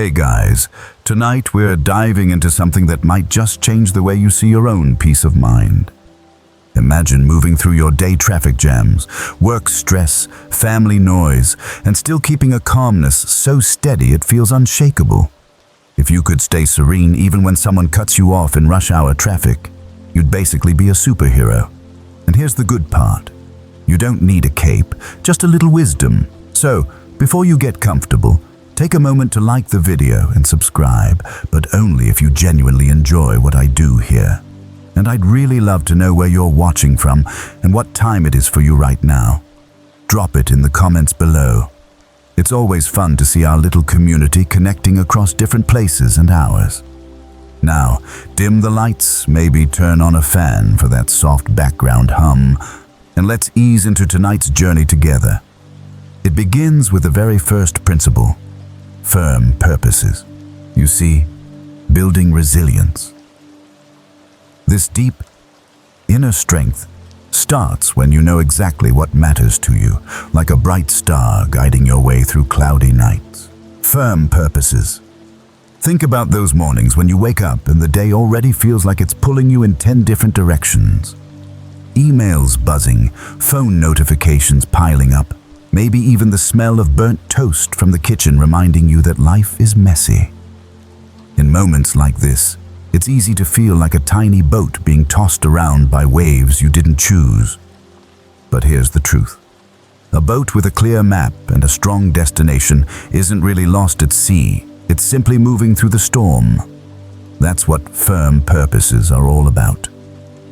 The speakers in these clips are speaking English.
Hey guys, tonight we're diving into something that might just change the way you see your own peace of mind. Imagine moving through your day traffic jams, work stress, family noise, and still keeping a calmness so steady it feels unshakable. If you could stay serene even when someone cuts you off in rush hour traffic, you'd basically be a superhero. And here's the good part. You don't need a cape, just a little wisdom. So, before you get comfortable, take a moment to like the video and subscribe, but only if you genuinely enjoy what I do here. And I'd really love to know where you're watching from and what time it is for you right now. Drop it in the comments below. It's always fun to see our little community connecting across different places and hours. Now, dim the lights, maybe turn on a fan for that soft background hum, and let's ease into tonight's journey together. It begins with the very first principle: firm purposes. You see, building resilience. This deep inner strength starts when you know exactly what matters to you, like a bright star guiding your way through cloudy nights. Firm purposes. Think about those mornings when you wake up and the day already feels like it's pulling you in 10 different directions. Emails buzzing, phone notifications piling up, maybe even the smell of burnt toast from the kitchen reminding you that life is messy. In moments like this, it's easy to feel like a tiny boat being tossed around by waves you didn't choose. But here's the truth. A boat with a clear map and a strong destination isn't really lost at sea. It's simply moving through the storm. That's what firm purposes are all about.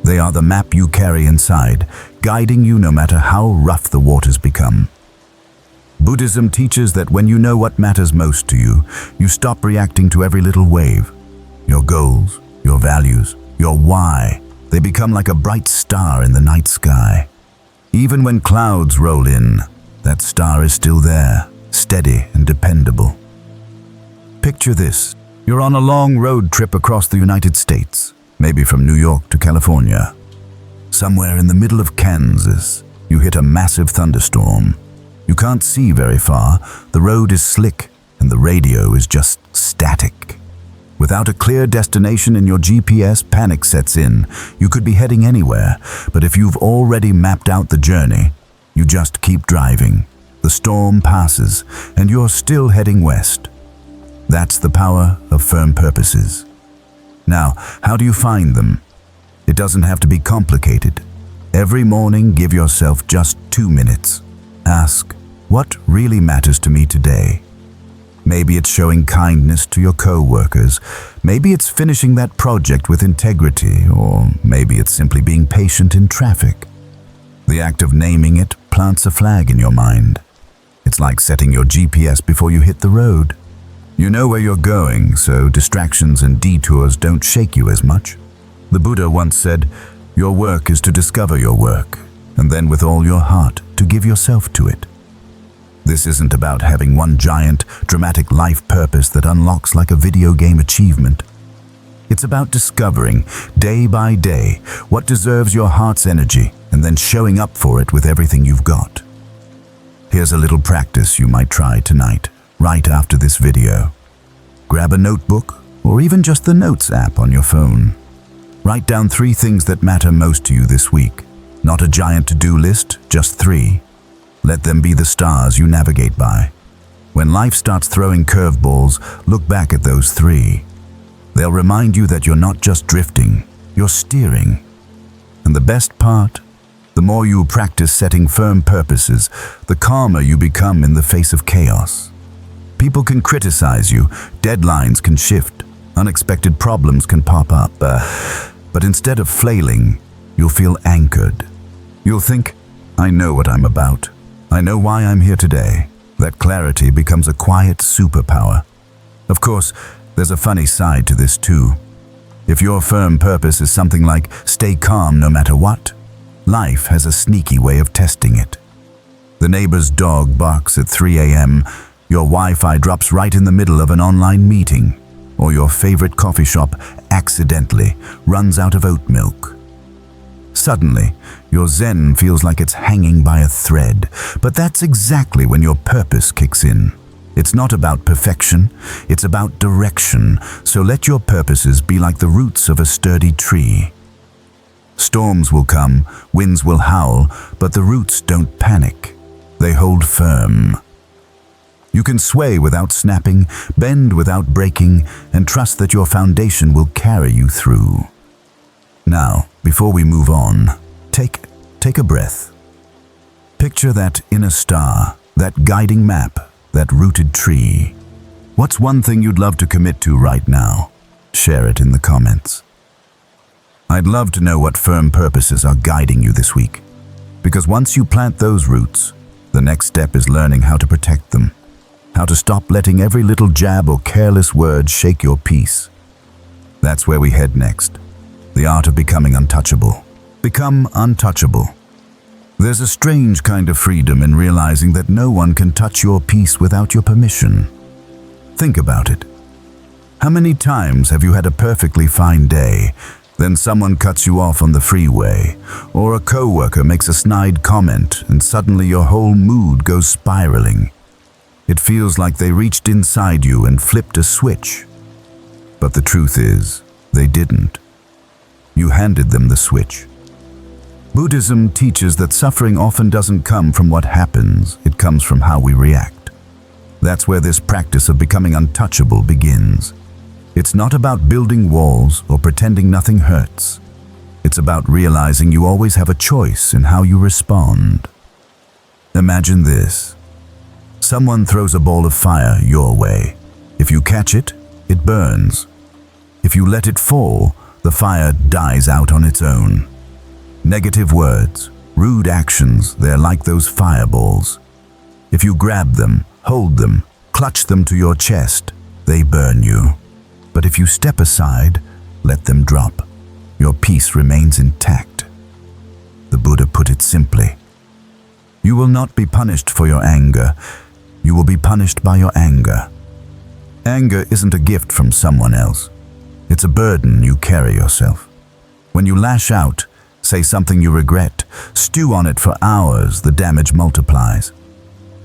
They are the map you carry inside, guiding you no matter how rough the waters become. Buddhism teaches that when you know what matters most to you, you stop reacting to every little wave. Your goals, your values, your why, they become like a bright star in the night sky. Even when clouds roll in, that star is still there, steady and dependable. Picture this. You're on a long road trip across the United States, maybe from New York to California. Somewhere in the middle of Kansas, you hit a massive thunderstorm. You can't see very far, the road is slick, and the radio is just static. Without a clear destination in your GPS, panic sets in. You could be heading anywhere, but if you've already mapped out the journey, you just keep driving. The storm passes, and you're still heading west. That's the power of firm purposes. Now, how do you find them? It doesn't have to be complicated. Every morning, give yourself just 2 minutes. Ask, what really matters to me today? Maybe it's showing kindness to your co-workers. Maybe it's finishing that project with integrity, or maybe it's simply being patient in traffic. The act of naming it plants a flag in your mind. It's like setting your GPS before you hit the road. You know where you're going, so distractions and detours don't shake you as much. The Buddha once said, your work is to discover your work, and then with all your heart to give yourself to it. This isn't about having one giant, dramatic life purpose that unlocks like a video game achievement. It's about discovering, day by day, what deserves your heart's energy and then showing up for it with everything you've got. Here's a little practice you might try tonight, right after this video. Grab a notebook or even just the Notes app on your phone. Write down 3 things that matter most to you this week. Not a giant to-do list, just 3. Let them be the stars you navigate by. When life starts throwing curveballs, look back at those 3. They'll remind you that you're not just drifting, you're steering. And the best part? The more you practice setting firm purposes, the calmer you become in the face of chaos. People can criticize you, deadlines can shift, unexpected problems can pop up, but instead of flailing, you'll feel anchored. You'll think, I know what I'm about. I know why I'm here today. That clarity becomes a quiet superpower. Of course, there's a funny side to this too. If your firm purpose is something like stay calm no matter what, life has a sneaky way of testing it. The neighbor's dog barks at 3 a.m., your Wi-Fi drops right in the middle of an online meeting, or your favorite coffee shop accidentally runs out of oat milk. Suddenly, your Zen feels like it's hanging by a thread, but that's exactly when your purpose kicks in. It's not about perfection, it's about direction, so let your purposes be like the roots of a sturdy tree. Storms will come, winds will howl, but the roots don't panic. They hold firm. You can sway without snapping, bend without breaking, and trust that your foundation will carry you through. Now, before we move on, take a breath. Picture that inner star, that guiding map, that rooted tree. What's one thing you'd love to commit to right now? Share it in the comments. I'd love to know what firm purposes are guiding you this week. Because once you plant those roots, the next step is learning how to protect them. How to stop letting every little jab or careless word shake your peace. That's where we head next. The art of becoming untouchable. Become untouchable. There's a strange kind of freedom in realizing that no one can touch your peace without your permission. Think about it. How many times have you had a perfectly fine day, then someone cuts you off on the freeway, or a coworker makes a snide comment and suddenly your whole mood goes spiraling? It feels like they reached inside you and flipped a switch. But the truth is, they didn't. You handed them the switch. Buddhism teaches that suffering often doesn't come from what happens, it comes from how we react. That's where this practice of becoming untouchable begins. It's not about building walls or pretending nothing hurts. It's about realizing you always have a choice in how you respond. Imagine this. Someone throws a ball of fire your way. If you catch it, it burns. If you let it fall, the fire dies out on its own. Negative words, rude actions, they're like those fireballs. If you grab them, hold them, clutch them to your chest, they burn you. But if you step aside, let them drop, your peace remains intact. The Buddha put it simply. You will not be punished for your anger. You will be punished by your anger. Anger isn't a gift from someone else. It's a burden you carry yourself. When you lash out, say something you regret, stew on it for hours, the damage multiplies.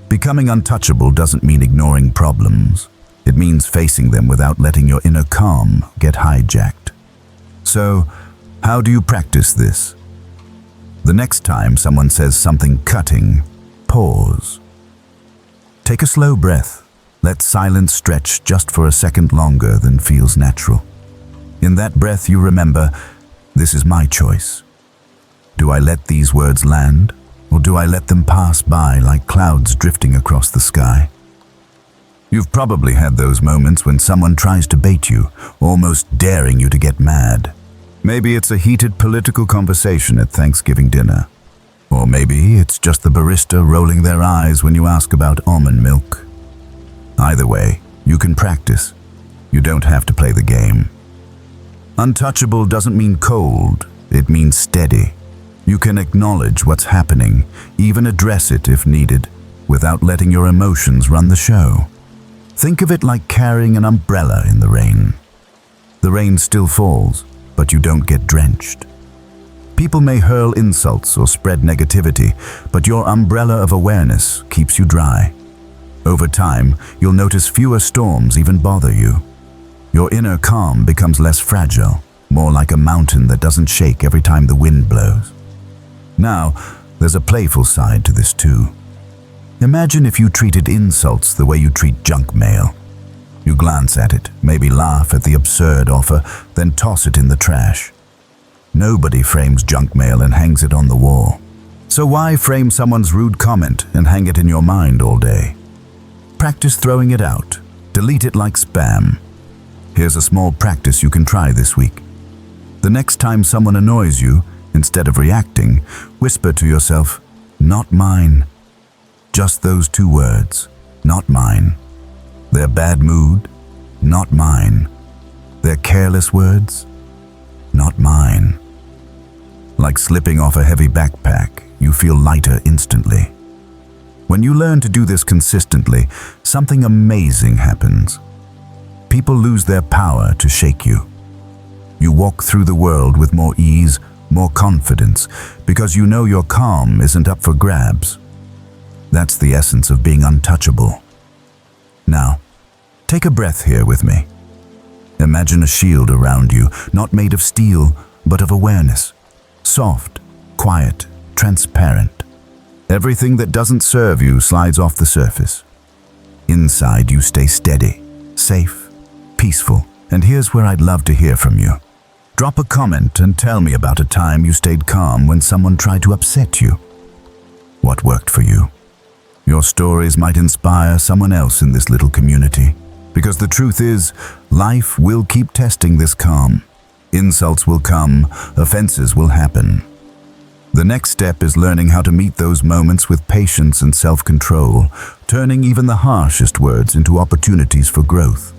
Becoming untouchable doesn't mean ignoring problems. It means facing them without letting your inner calm get hijacked. So, how do you practice this? The next time someone says something cutting, pause. Take a slow breath. Let silence stretch just for a second longer than feels natural. In that breath you remember, this is my choice. Do I let these words land, or do I let them pass by like clouds drifting across the sky? You've probably had those moments when someone tries to bait you, almost daring you to get mad. Maybe it's a heated political conversation at Thanksgiving dinner. Or maybe it's just the barista rolling their eyes when you ask about almond milk. Either way, you can practice. You don't have to play the game. Untouchable doesn't mean cold, it means steady. You can acknowledge what's happening, even address it if needed, without letting your emotions run the show. Think of it like carrying an umbrella in the rain. The rain still falls, but you don't get drenched. People may hurl insults or spread negativity, but your umbrella of awareness keeps you dry. Over time, you'll notice fewer storms even bother you. Your inner calm becomes less fragile, more like a mountain that doesn't shake every time the wind blows. Now, there's a playful side to this too. Imagine if you treated insults the way you treat junk mail. You glance at it, maybe laugh at the absurd offer, then toss it in the trash. Nobody frames junk mail and hangs it on the wall. So why frame someone's rude comment and hang it in your mind all day? Practice throwing it out. Delete it like spam. Here's a small practice you can try this week. The next time someone annoys you, instead of reacting, whisper to yourself, "Not mine." Just those two words, not mine. Their bad mood, not mine. Their careless words, not mine. Like slipping off a heavy backpack, you feel lighter instantly. When you learn to do this consistently, something amazing happens. People lose their power to shake you. You walk through the world with more ease, more confidence, because you know your calm isn't up for grabs. That's the essence of being untouchable. Now, take a breath here with me. Imagine a shield around you, not made of steel, but of awareness. Soft, quiet, transparent. Everything that doesn't serve you slides off the surface. Inside you stay steady, safe, peaceful. And here's where I'd love to hear from you. Drop a comment and tell me about a time you stayed calm when someone tried to upset you. What worked for you? Your stories might inspire someone else in this little community. Because the truth is, life will keep testing this calm. Insults will come, offenses will happen. The next step is learning how to meet those moments with patience and self-control, turning even the harshest words into opportunities for growth.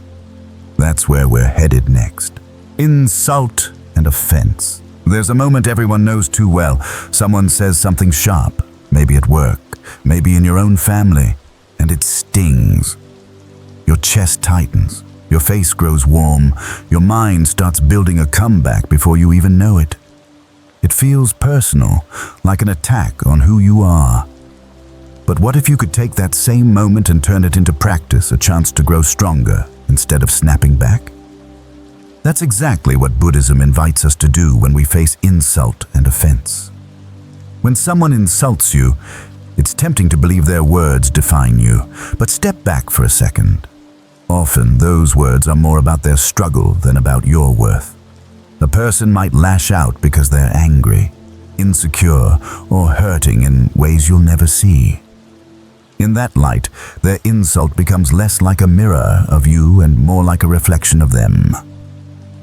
That's where we're headed next. Insult and offense. There's a moment everyone knows too well. Someone says something sharp, maybe at work, maybe in your own family, and it stings. Your chest tightens, your face grows warm, your mind starts building a comeback before you even know it. It feels personal, like an attack on who you are. But what if you could take that same moment and turn it into practice, a chance to grow stronger instead of snapping back? That's exactly what Buddhism invites us to do when we face insult and offense. When someone insults you, it's tempting to believe their words define you, but step back for a second. Often, those words are more about their struggle than about your worth. A person might lash out because they're angry, insecure, or hurting in ways you'll never see. In that light, their insult becomes less like a mirror of you and more like a reflection of them.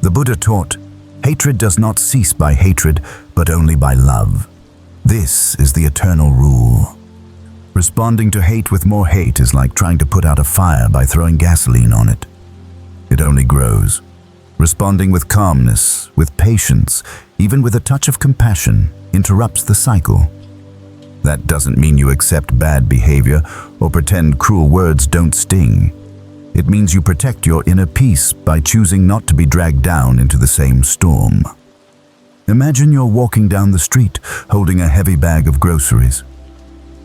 The Buddha taught, hatred does not cease by hatred, but only by love. This is the eternal rule. Responding to hate with more hate is like trying to put out a fire by throwing gasoline on it. It only grows. Responding with calmness, with patience, even with a touch of compassion, interrupts the cycle. That doesn't mean you accept bad behavior or pretend cruel words don't sting. It means you protect your inner peace by choosing not to be dragged down into the same storm. Imagine you're walking down the street, holding a heavy bag of groceries.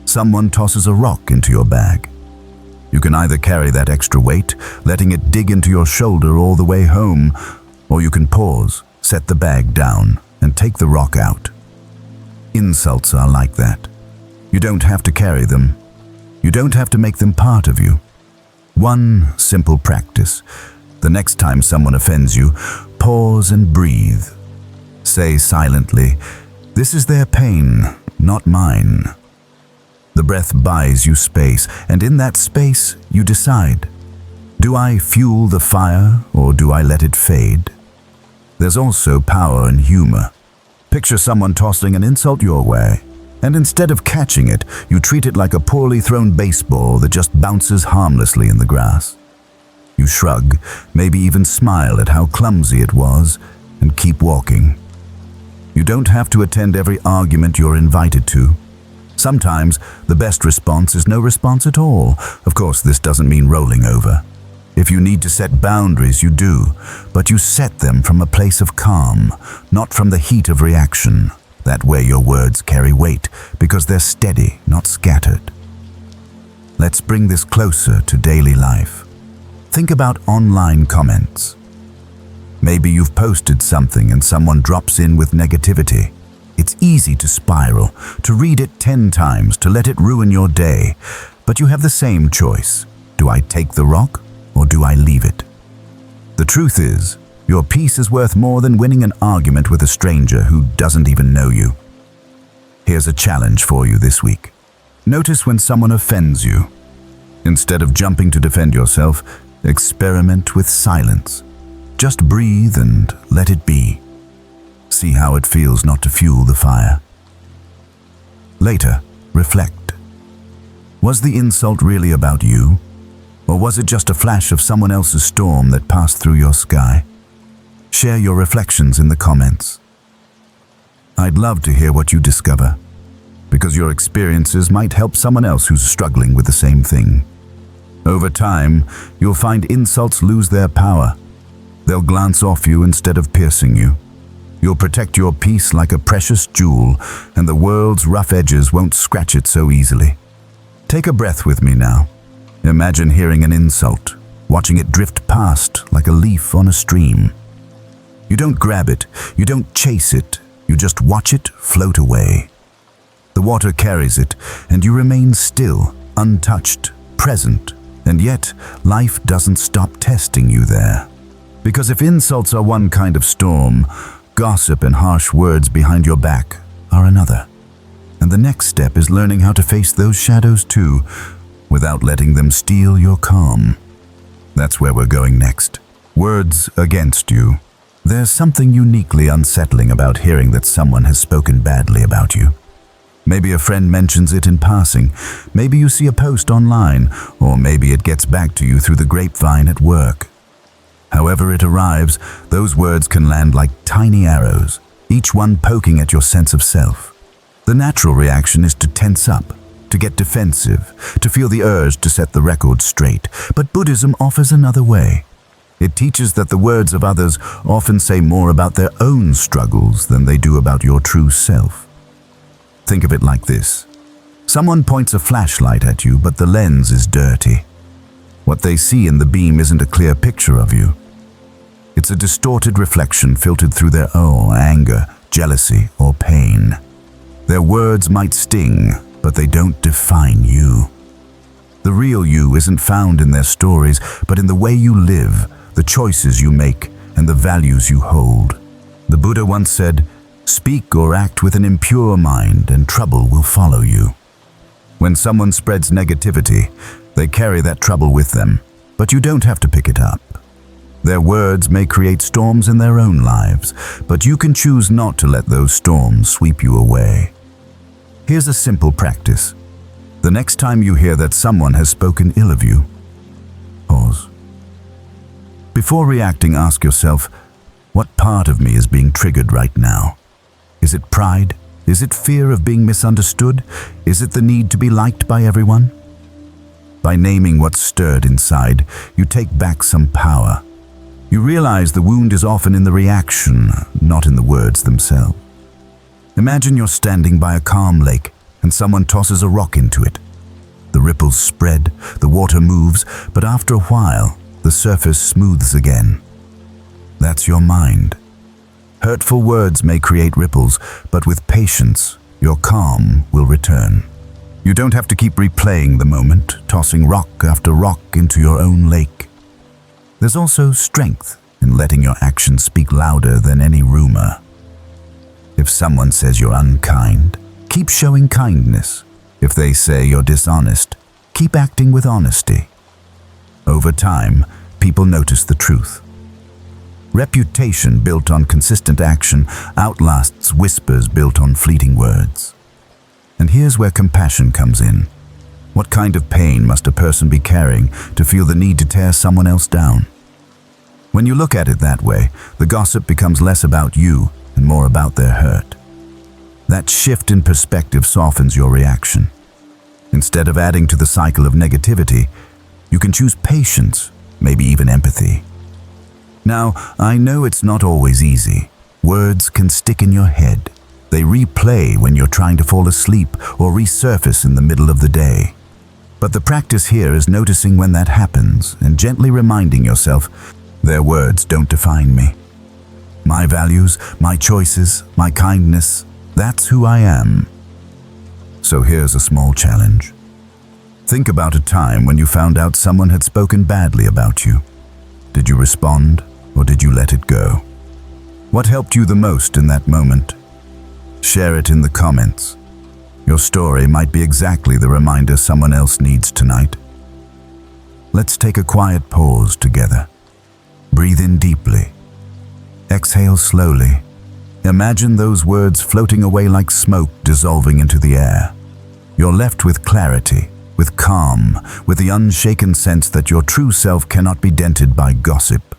Someone tosses a rock into your bag. You can either carry that extra weight, letting it dig into your shoulder all the way home, or you can pause, set the bag down, and take the rock out. Insults are like that. You don't have to carry them. You don't have to make them part of you. One simple practice. The next time someone offends you, pause and breathe. Say silently, "This is their pain, not mine." The breath buys you space, and in that space, you decide, do I fuel the fire or do I let it fade? There's also power in humor. Picture someone tossing an insult your way, and instead of catching it, you treat it like a poorly thrown baseball that just bounces harmlessly in the grass. You shrug, maybe even smile at how clumsy it was, and keep walking. You don't have to attend every argument you're invited to. Sometimes, the best response is no response at all. Of course, this doesn't mean rolling over. If you need to set boundaries, you do, but you set them from a place of calm, not from the heat of reaction. That way your words carry weight, because they're steady, not scattered. Let's bring this closer to daily life. Think about online comments. Maybe you've posted something and someone drops in with negativity. It's easy to spiral, to read it 10 times, to let it ruin your day. But you have the same choice. Do I take the rock or do I leave it? The truth is, your peace is worth more than winning an argument with a stranger who doesn't even know you. Here's a challenge for you this week. Notice when someone offends you. Instead of jumping to defend yourself, experiment with silence. Just breathe and let it be. See how it feels not to fuel the fire. Later, reflect. Was the insult really about you? Or was it just a flash of someone else's storm that passed through your sky? Share your reflections in the comments. I'd love to hear what you discover, because your experiences might help someone else who's struggling with the same thing. Over time, you'll find insults lose their power. They'll glance off you instead of piercing you. You'll protect your peace like a precious jewel, and the world's rough edges won't scratch it so easily. Take a breath with me now. Imagine hearing an insult, watching it drift past like a leaf on a stream. You don't grab it, you don't chase it, you just watch it float away. The water carries it, and you remain still, untouched, present, and yet life doesn't stop testing you there. Because if insults are one kind of storm, gossip and harsh words behind your back are another. And the next step is learning how to face those shadows too, without letting them steal your calm. That's where we're going next. Words against you. There's something uniquely unsettling about hearing that someone has spoken badly about you. Maybe a friend mentions it in passing, maybe you see a post online, or maybe it gets back to you through the grapevine at work. However it arrives, those words can land like tiny arrows, each one poking at your sense of self. The natural reaction is to tense up, to get defensive, to feel the urge to set the record straight. But Buddhism offers another way. It teaches that the words of others often say more about their own struggles than they do about your true self. Think of it like this. Someone points a flashlight at you, but the lens is dirty. What they see in the beam isn't a clear picture of you. It's a distorted reflection filtered through their own anger, jealousy, or pain. Their words might sting, but they don't define you. The real you isn't found in their stories, but in the way you live, the choices you make, and the values you hold. The Buddha once said, "Speak or act with an impure mind, and trouble will follow you." When someone spreads negativity, they carry that trouble with them, but you don't have to pick it up. Their words may create storms in their own lives, but you can choose not to let those storms sweep you away. Here's a simple practice. The next time you hear that someone has spoken ill of you, pause. Before reacting, ask yourself, what part of me is being triggered right now? Is it pride? Is it fear of being misunderstood? Is it the need to be liked by everyone? By naming what's stirred inside, you take back some power. You realize the wound is often in the reaction, not in the words themselves. Imagine you're standing by a calm lake and someone tosses a rock into it. The ripples spread, the water moves, but after a while, the surface smooths again. That's your mind. Hurtful words may create ripples, but with patience, your calm will return. You don't have to keep replaying the moment, tossing rock after rock into your own lake. There's also strength in letting your actions speak louder than any rumor. If someone says you're unkind, keep showing kindness. If they say you're dishonest, keep acting with honesty. Over time, people notice the truth. Reputation built on consistent action outlasts whispers built on fleeting words. And here's where compassion comes in. What kind of pain must a person be carrying to feel the need to tear someone else down? When you look at it that way, the gossip becomes less about you and more about their hurt. That shift in perspective softens your reaction. Instead of adding to the cycle of negativity, you can choose patience, maybe even empathy. Now, I know it's not always easy. Words can stick in your head. They replay when you're trying to fall asleep or resurface in the middle of the day. But the practice here is noticing when that happens and gently reminding yourself, their words don't define me. My values, my choices, my kindness, that's who I am. So here's a small challenge. Think about a time when you found out someone had spoken badly about you. Did you respond, or did you let it go? What helped you the most in that moment? Share it in the comments. Your story might be exactly the reminder someone else needs tonight. Let's take a quiet pause together. Breathe in deeply. Exhale slowly. Imagine those words floating away like smoke dissolving into the air. You're left with clarity, with calm, with the unshaken sense that your true self cannot be dented by gossip.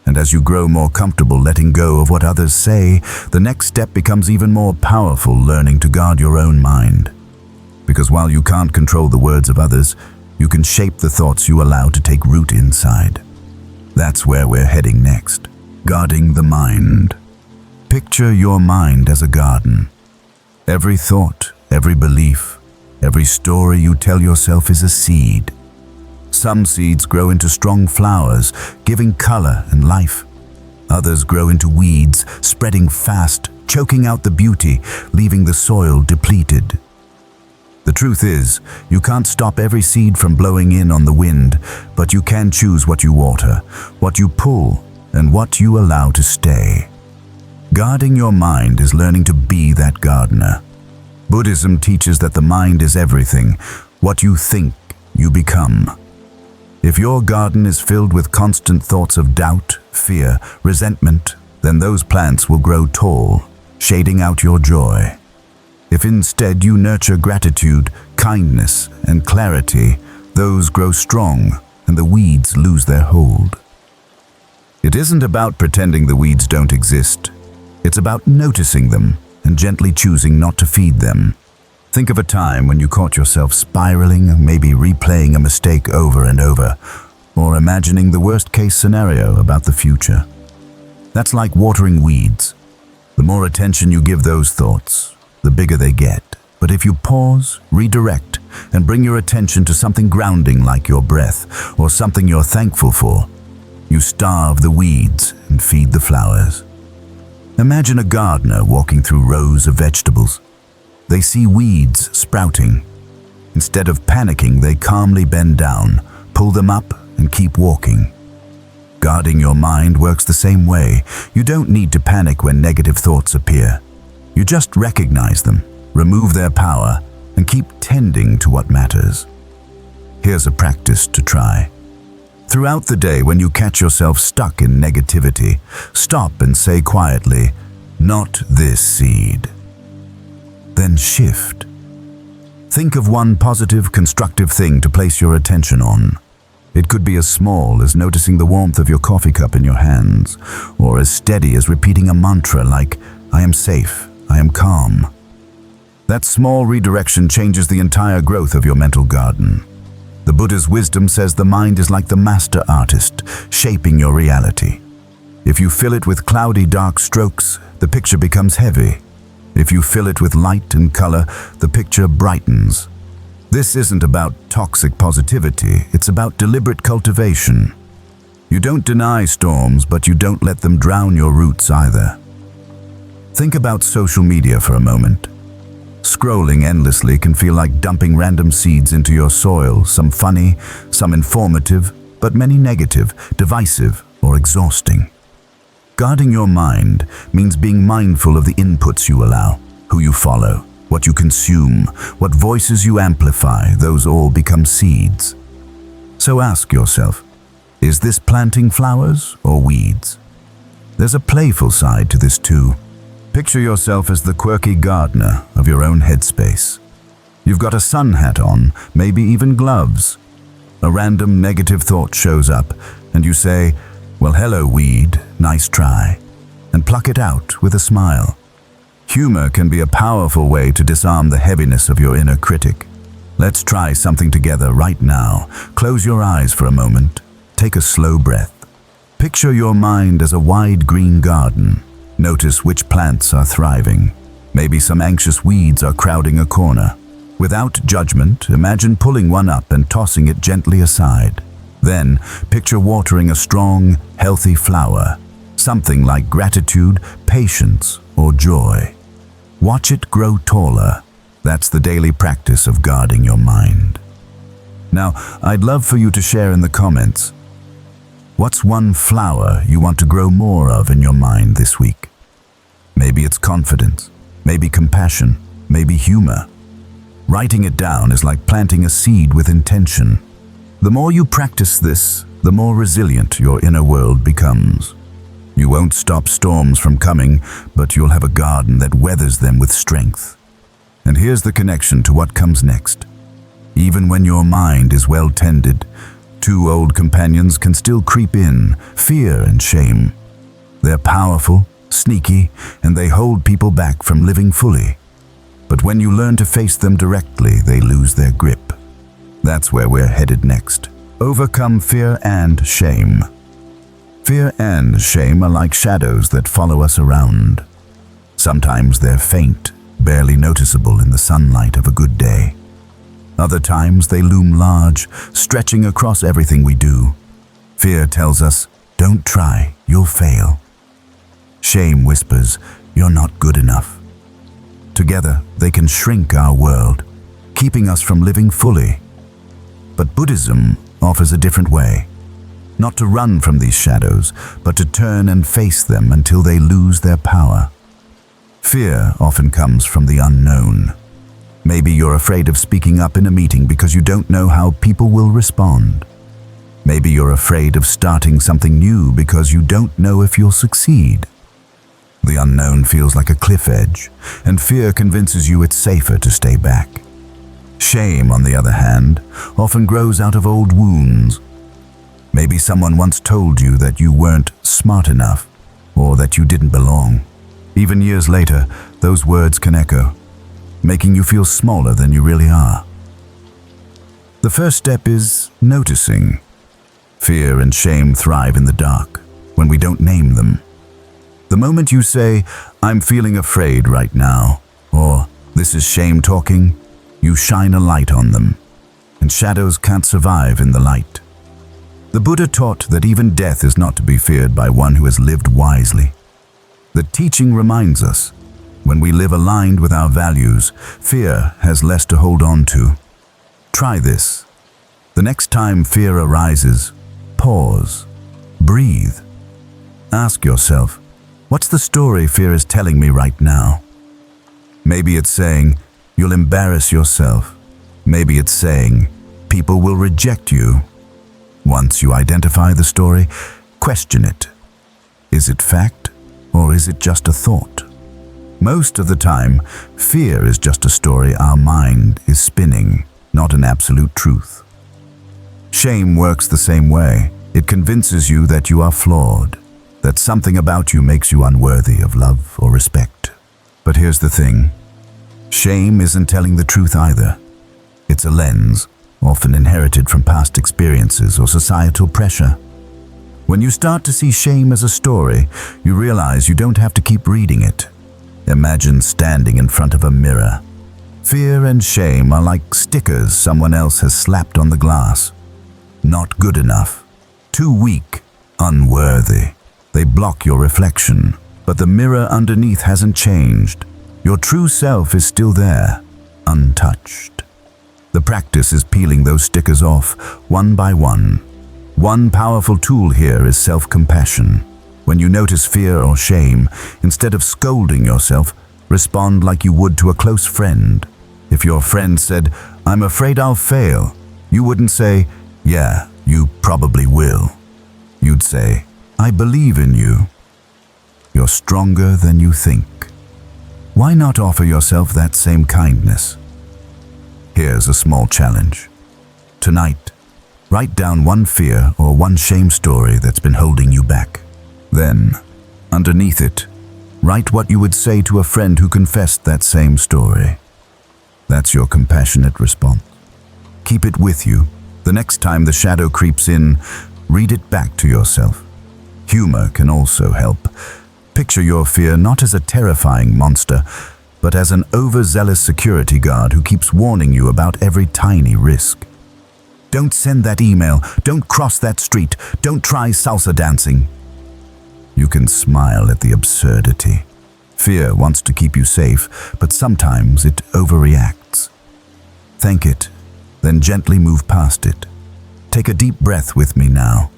And as you grow more comfortable letting go of what others say, the next step becomes even more powerful, learning to guard your own mind. Because while you can't control the words of others, you can shape the thoughts you allow to take root inside. That's where we're heading next. Guarding the mind. Picture your mind as a garden. Every thought, every belief, every story you tell yourself is a seed. Some seeds grow into strong flowers, giving color and life. Others grow into weeds, spreading fast, choking out the beauty, leaving the soil depleted. The truth is, you can't stop every seed from blowing in on the wind, but you can choose what you water, what you pull, and what you allow to stay. Guarding your mind is learning to be that gardener. Buddhism teaches that the mind is everything. What you think, you become. If your garden is filled with constant thoughts of doubt, fear, resentment, then those plants will grow tall, shading out your joy. If instead you nurture gratitude, kindness, and clarity, those grow strong and the weeds lose their hold. It isn't about pretending the weeds don't exist. It's about noticing them and gently choosing not to feed them. Think of a time when you caught yourself spiraling, maybe replaying a mistake over and over, or imagining the worst-case scenario about the future. That's like watering weeds. The more attention you give those thoughts, the bigger they get. But if you pause, redirect, and bring your attention to something grounding like your breath, or something you're thankful for, you starve the weeds and feed the flowers. Imagine a gardener walking through rows of vegetables. They see weeds sprouting. Instead of panicking, they calmly bend down, pull them up, and keep walking. Guarding your mind works the same way. You don't need to panic when negative thoughts appear. You just recognize them, remove their power, and keep tending to what matters. Here's a practice to try. Throughout the day, when you catch yourself stuck in negativity, stop and say quietly, "Not this seed." Then shift. Think of one positive, constructive thing to place your attention on. It could be as small as noticing the warmth of your coffee cup in your hands, or as steady as repeating a mantra like, "I am safe, I am calm." That small redirection changes the entire growth of your mental garden. The Buddha's wisdom says the mind is like the master artist, shaping your reality. If you fill it with cloudy, dark strokes, the picture becomes heavy. If you fill it with light and color, the picture brightens. This isn't about toxic positivity, it's about deliberate cultivation. You don't deny storms, but you don't let them drown your roots either. Think about social media for a moment. Scrolling endlessly can feel like dumping random seeds into your soil, some funny, some informative, but many negative, divisive, or exhausting. Guarding your mind means being mindful of the inputs you allow, who you follow, what you consume, what voices you amplify. Those all become seeds. So ask yourself, is this planting flowers or weeds? There's a playful side to this too. Picture yourself as the quirky gardener of your own headspace. You've got a sun hat on, maybe even gloves. A random negative thought shows up, and you say, "Well, hello, weed, nice try," and pluck it out with a smile. Humor can be a powerful way to disarm the heaviness of your inner critic. Let's try something together right now. Close your eyes for a moment. Take a slow breath. Picture your mind as a wide green garden. Notice which plants are thriving. Maybe some anxious weeds are crowding a corner. Without judgment, imagine pulling one up and tossing it gently aside. Then, picture watering a strong, healthy flower, something like gratitude, patience, or joy. Watch it grow taller. That's the daily practice of guarding your mind. Now, I'd love for you to share in the comments, what's one flower you want to grow more of in your mind this week? Maybe it's confidence, maybe compassion, maybe humor. Writing it down is like planting a seed with intention. The more you practice this, the more resilient your inner world becomes. You won't stop storms from coming, but you'll have a garden that weathers them with strength. And here's the connection to what comes next. Even when your mind is well tended, two old companions can still creep in, fear and shame. They're powerful, sneaky, and they hold people back from living fully. But when you learn to face them directly, they lose their grip. That's where we're headed next. Overcome fear and shame. Fear and shame are like shadows that follow us around. Sometimes they're faint, barely noticeable in the sunlight of a good day. Other times they loom large, stretching across everything we do. Fear tells us, "Don't try, you'll fail." Shame whispers, "You're not good enough." Together, they can shrink our world, keeping us from living fully. But Buddhism offers a different way. Not to run from these shadows, but to turn and face them until they lose their power. Fear often comes from the unknown. Maybe you're afraid of speaking up in a meeting because you don't know how people will respond. Maybe you're afraid of starting something new because you don't know if you'll succeed. The unknown feels like a cliff edge, and fear convinces you it's safer to stay back. Shame, on the other hand, often grows out of old wounds. Maybe someone once told you that you weren't smart enough, or that you didn't belong. Even years later, those words can echo, making you feel smaller than you really are. The first step is noticing. Fear and shame thrive in the dark, when we don't name them. The moment you say, "I'm feeling afraid right now," or "This is shame talking," you shine a light on them, and shadows can't survive in the light. The Buddha taught that even death is not to be feared by one who has lived wisely. The teaching reminds us, when we live aligned with our values, fear has less to hold on to. Try this. The next time fear arises, pause, breathe. Ask yourself, what's the story fear is telling me right now? Maybe it's saying, you'll embarrass yourself. Maybe it's saying, people will reject you. Once you identify the story, question it. Is it fact, or is it just a thought? Most of the time, fear is just a story our mind is spinning, not an absolute truth. Shame works the same way. It convinces you that you are flawed, that something about you makes you unworthy of love or respect. But here's the thing. Shame isn't telling the truth either. It's a lens, often inherited from past experiences or societal pressure. When you start to see shame as a story, you realize you don't have to keep reading it. Imagine standing in front of a mirror. Fear and shame are like stickers someone else has slapped on the glass. Not good enough. Too weak. Unworthy. They block your reflection, but the mirror underneath hasn't changed. Your true self is still there, untouched. The practice is peeling those stickers off, one by one. One powerful tool here is self-compassion. When you notice fear or shame, instead of scolding yourself, respond like you would to a close friend. If your friend said, "I'm afraid I'll fail," you wouldn't say, "Yeah, you probably will." You'd say, "I believe in you. You're stronger than you think." Why not offer yourself that same kindness? Here's a small challenge. Tonight, write down one fear or one shame story that's been holding you back. Then, underneath it, write what you would say to a friend who confessed that same story. That's your compassionate response. Keep it with you. The next time the shadow creeps in, read it back to yourself. Humor can also help. Picture your fear not as a terrifying monster, but as an overzealous security guard who keeps warning you about every tiny risk. Don't send that email, don't cross that street, don't try salsa dancing. You can smile at the absurdity. Fear wants to keep you safe, but sometimes it overreacts. Thank it, then gently move past it. Take a deep breath with me now.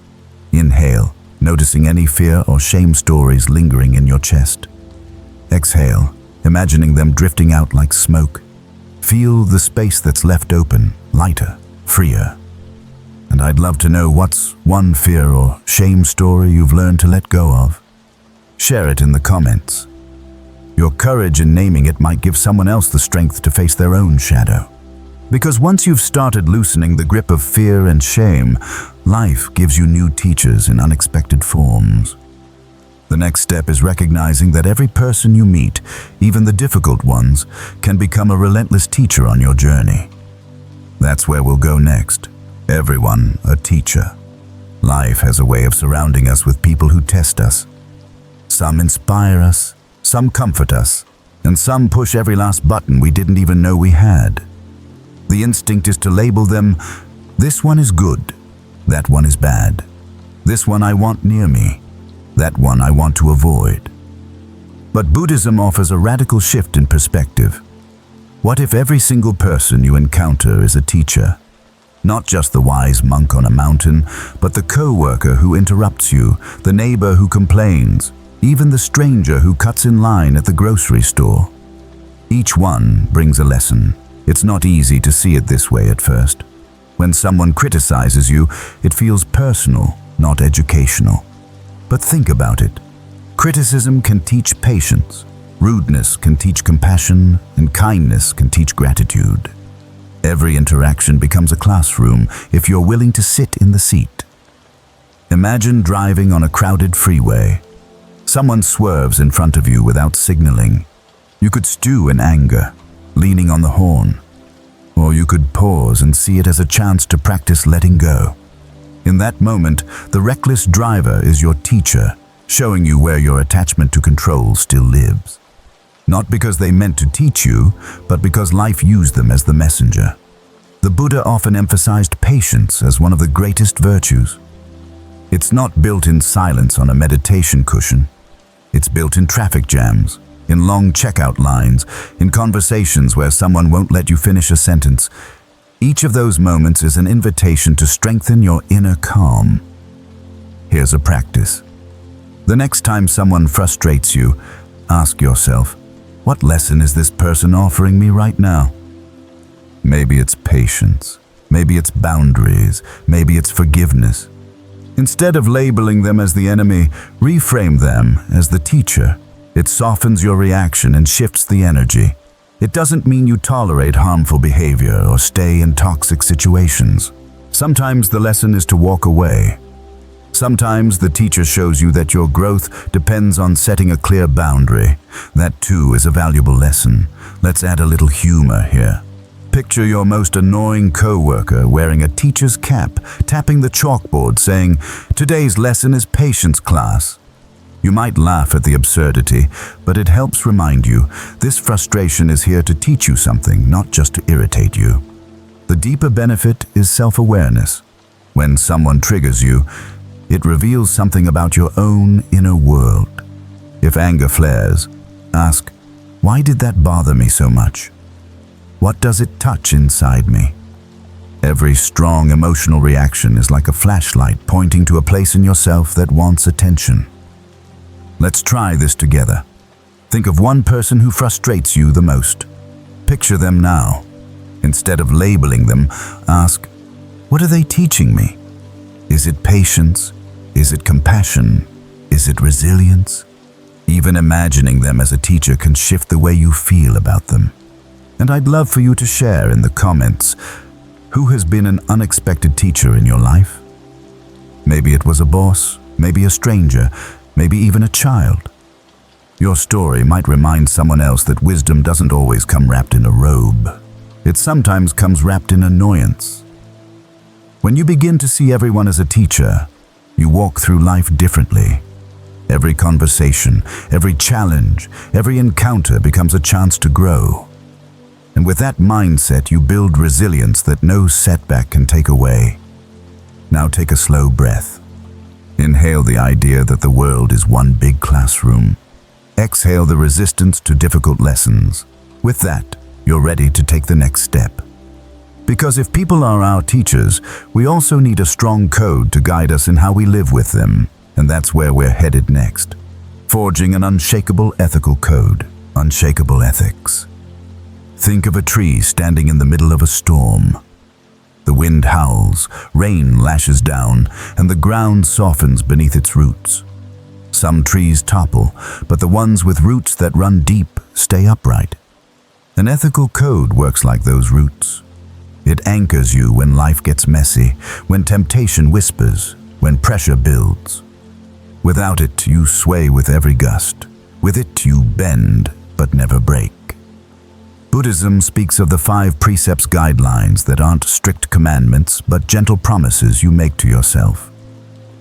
Inhale, noticing any fear or shame stories lingering in your chest. Exhale, imagining them drifting out like smoke. Feel the space that's left open, lighter, freer. And I'd love to know what's one fear or shame story you've learned to let go of. Share it in the comments. Your courage in naming it might give someone else the strength to face their own shadow. Because once you've started loosening the grip of fear and shame, life gives you new teachers in unexpected forms. The next step is recognizing that every person you meet, even the difficult ones, can become a relentless teacher on your journey. That's where we'll go next. Everyone a teacher. Life has a way of surrounding us with people who test us. Some inspire us, some comfort us, and some push every last button we didn't even know we had. The instinct is to label them, this one is good, that one is bad. This one I want near me, that one I want to avoid. But Buddhism offers a radical shift in perspective. What if every single person you encounter is a teacher? Not just the wise monk on a mountain, but the co-worker who interrupts you, the neighbor who complains, even the stranger who cuts in line at the grocery store. Each one brings a lesson. It's not easy to see it this way at first. When someone criticizes you, it feels personal, not educational. But think about it. Criticism can teach patience, rudeness can teach compassion, and kindness can teach gratitude. Every interaction becomes a classroom if you're willing to sit in the seat. Imagine driving on a crowded freeway. Someone swerves in front of you without signaling. You could stew in anger, leaning on the horn. Or you could pause and see it as a chance to practice letting go. In that moment, the reckless driver is your teacher, showing you where your attachment to control still lives. Not because they meant to teach you, but because life used them as the messenger. The Buddha often emphasized patience as one of the greatest virtues. It's not built in silence on a meditation cushion. It's built in traffic jams, in long checkout lines, in conversations where someone won't let you finish a sentence. Each of those moments is an invitation to strengthen your inner calm. Here's a practice. The next time someone frustrates you, ask yourself, what lesson is this person offering me right now? Maybe it's patience, maybe it's boundaries, maybe it's forgiveness. Instead of labeling them as the enemy, reframe them as the teacher. It softens your reaction and shifts the energy. It doesn't mean you tolerate harmful behavior or stay in toxic situations. Sometimes the lesson is to walk away. Sometimes the teacher shows you that your growth depends on setting a clear boundary. That too is a valuable lesson. Let's add a little humor here. Picture your most annoying co-worker wearing a teacher's cap, tapping the chalkboard saying, "Today's lesson is patience, class." You might laugh at the absurdity, but it helps remind you this frustration is here to teach you something, not just to irritate you. The deeper benefit is self-awareness. When someone triggers you, it reveals something about your own inner world. If anger flares, ask, why did that bother me so much? What does it touch inside me? Every strong emotional reaction is like a flashlight pointing to a place in yourself that wants attention. Let's try this together. Think of one person who frustrates you the most. Picture them now. Instead of labeling them, ask, what are they teaching me? Is it patience? Is it compassion? Is it resilience? Even imagining them as a teacher can shift the way you feel about them. And I'd love for you to share in the comments, who has been an unexpected teacher in your life? Maybe it was a boss, maybe a stranger, maybe even a child. Your story might remind someone else that wisdom doesn't always come wrapped in a robe. It sometimes comes wrapped in annoyance. When you begin to see everyone as a teacher, you walk through life differently. Every conversation, every challenge, every encounter becomes a chance to grow. And with that mindset, you build resilience that no setback can take away. Now take a slow breath. Inhale the idea that the world is one big classroom. Exhale the resistance to difficult lessons. With that, you're ready to take the next step. Because if people are our teachers, we also need a strong code to guide us in how we live with them. And that's where we're headed next. Forging an unshakable ethical code. Unshakable ethics. Think of a tree standing in the middle of a storm. The wind howls, rain lashes down, and the ground softens beneath its roots. Some trees topple, but the ones with roots that run deep stay upright. An ethical code works like those roots. It anchors you when life gets messy, when temptation whispers, when pressure builds. Without it, you sway with every gust. With it, you bend, but never break. Buddhism speaks of the 5 precepts guidelines that aren't strict commandments, but gentle promises you make to yourself.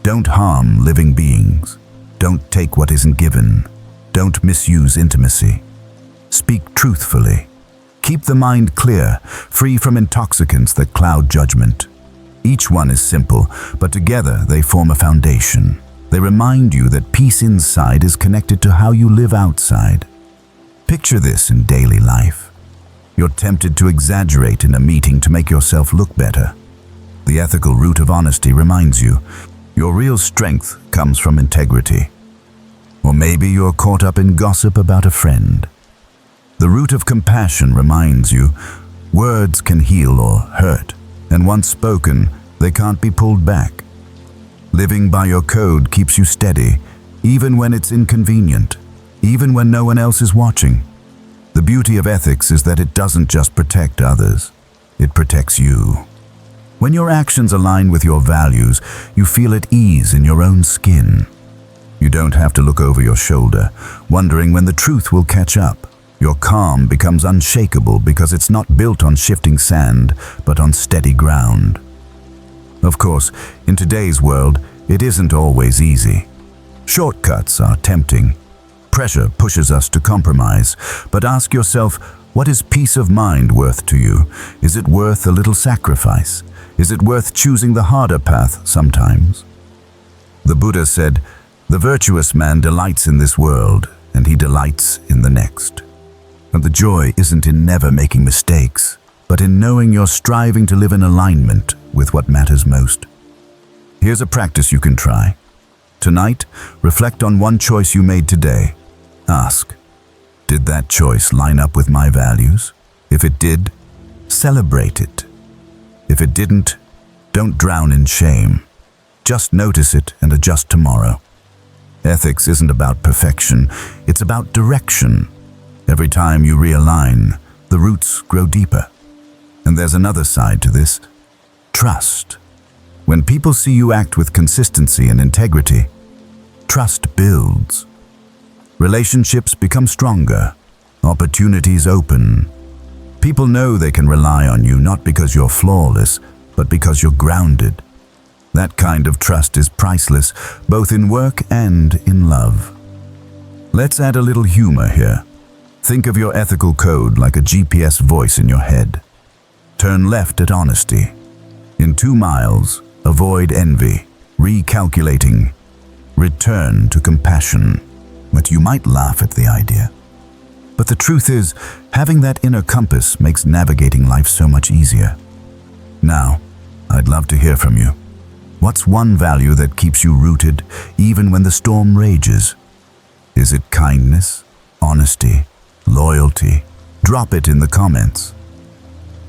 Don't harm living beings. Don't take what isn't given. Don't misuse intimacy. Speak truthfully. Keep the mind clear, free from intoxicants that cloud judgment. Each one is simple, but together they form a foundation. They remind you that peace inside is connected to how you live outside. Picture this in daily life. You're tempted to exaggerate in a meeting to make yourself look better. The ethical root of honesty reminds you, your real strength comes from integrity. Or maybe you're caught up in gossip about a friend. The root of compassion reminds you, words can heal or hurt, and once spoken, they can't be pulled back. Living by your code keeps you steady, even when it's inconvenient, even when no one else is watching. The beauty of ethics is that it doesn't just protect others, it protects you. When your actions align with your values, you feel at ease in your own skin. You don't have to look over your shoulder, wondering when the truth will catch up. Your calm becomes unshakable because it's not built on shifting sand, but on steady ground. Of course, in today's world, it isn't always easy. Shortcuts are tempting. Pressure pushes us to compromise, but ask yourself, what is peace of mind worth to you? Is it worth a little sacrifice? Is it worth choosing the harder path sometimes? The Buddha said, "The virtuous man delights in this world, and he delights in the next." And the joy isn't in never making mistakes, but in knowing you're striving to live in alignment with what matters most. Here's a practice you can try. Tonight, reflect on one choice you made today. Ask, did that choice line up with my values? If it did, celebrate it. If it didn't, don't drown in shame. Just notice it and adjust tomorrow. Ethics isn't about perfection, it's about direction. Every time you realign, the roots grow deeper. And there's another side to this, trust. When people see you act with consistency and integrity, trust builds. Relationships become stronger, opportunities open. People know they can rely on you not because you're flawless, but because you're grounded. That kind of trust is priceless, both in work and in love. Let's add a little humor here. Think of your ethical code like a GPS voice in your head. Turn left at honesty. In 2 miles, avoid envy, recalculating. Return to compassion. But you might laugh at the idea. But the truth is, having that inner compass makes navigating life so much easier. Now, I'd love to hear from you. What's one value that keeps you rooted even when the storm rages? Is it kindness, honesty, loyalty? Drop it in the comments.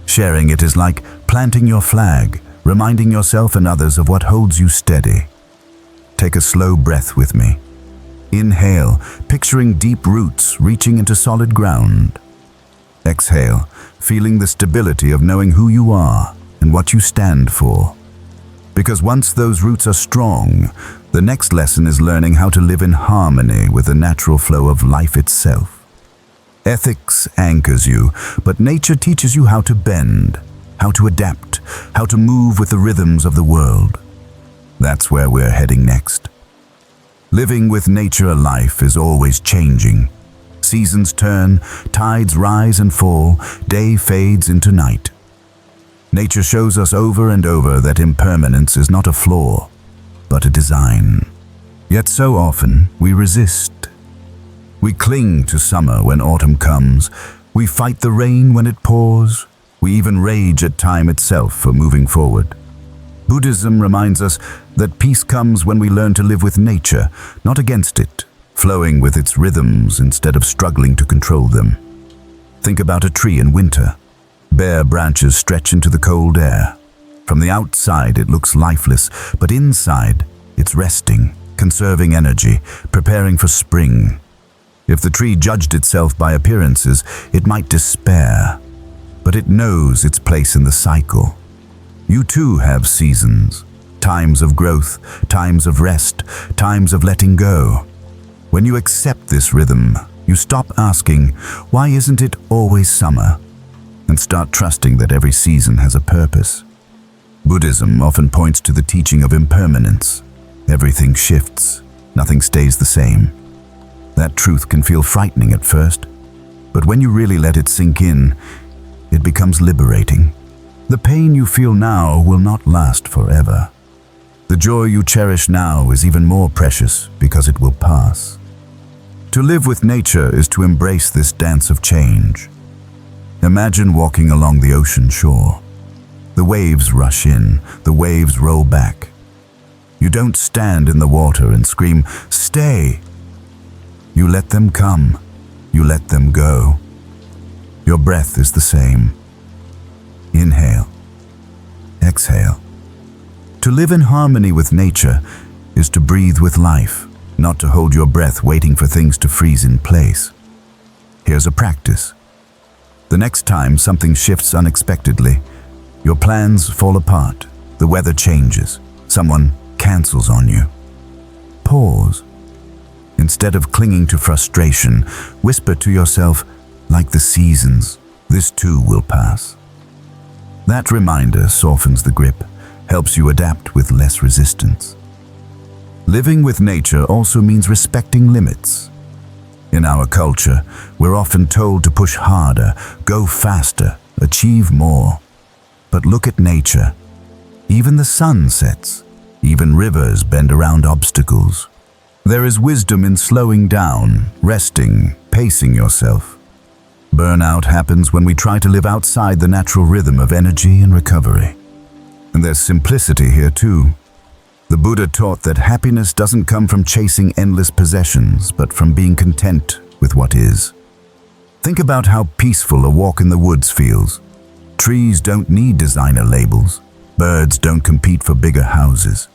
Sharing it is like planting your flag, reminding yourself and others of what holds you steady. Take a slow breath with me. Inhale, picturing deep roots reaching into solid ground. Exhale, feeling the stability of knowing who you are and what you stand for. Because once those roots are strong, the next lesson is learning how to live in harmony with the natural flow of life itself. Ethics anchors you, but nature teaches you how to bend, how to adapt, how to move with the rhythms of the world. That's where we're heading next. Living with nature life is always changing. Seasons turn, tides rise and fall, day fades into night. Nature shows us over and over that impermanence is not a flaw, but a design. Yet so often we resist. We cling to summer when autumn comes. We fight the rain when it pours. We even rage at time itself for moving forward. Buddhism reminds us that peace comes when we learn to live with nature, not against it, flowing with its rhythms instead of struggling to control them. Think about a tree in winter. Bare branches stretch into the cold air. From the outside it looks lifeless, but inside it's resting, conserving energy, preparing for spring. If the tree judged itself by appearances, it might despair, but it knows its place in the cycle. You too have seasons, times of growth, times of rest, times of letting go. When you accept this rhythm, you stop asking, why isn't it always summer? And start trusting that every season has a purpose. Buddhism often points to the teaching of impermanence. Everything shifts, nothing stays the same. That truth can feel frightening at first, but when you really let it sink in, it becomes liberating. The pain you feel now will not last forever. The joy you cherish now is even more precious because it will pass. To live with nature is to embrace this dance of change. Imagine walking along the ocean shore. The waves rush in, the waves roll back. You don't stand in the water and scream, "Stay!" You let them come, you let them go. Your breath is the same. Inhale, exhale. To live in harmony with nature is to breathe with life, not to hold your breath waiting for things to freeze in place. Here's a practice. The next time something shifts unexpectedly, your plans fall apart, the weather changes, someone cancels on you. Pause. Instead of clinging to frustration, whisper to yourself, "Like the seasons, this too will pass." That reminder softens the grip, helps you adapt with less resistance. Living with nature also means respecting limits. In our culture, we're often told to push harder, go faster, achieve more. But look at nature. Even the sun sets. Even rivers bend around obstacles. There is wisdom in slowing down, resting, pacing yourself. Burnout happens when we try to live outside the natural rhythm of energy and recovery. And there's simplicity here too. The Buddha taught that happiness doesn't come from chasing endless possessions, but from being content with what is. Think about how peaceful a walk in the woods feels. Trees don't need designer labels. Birds don't compete for bigger houses.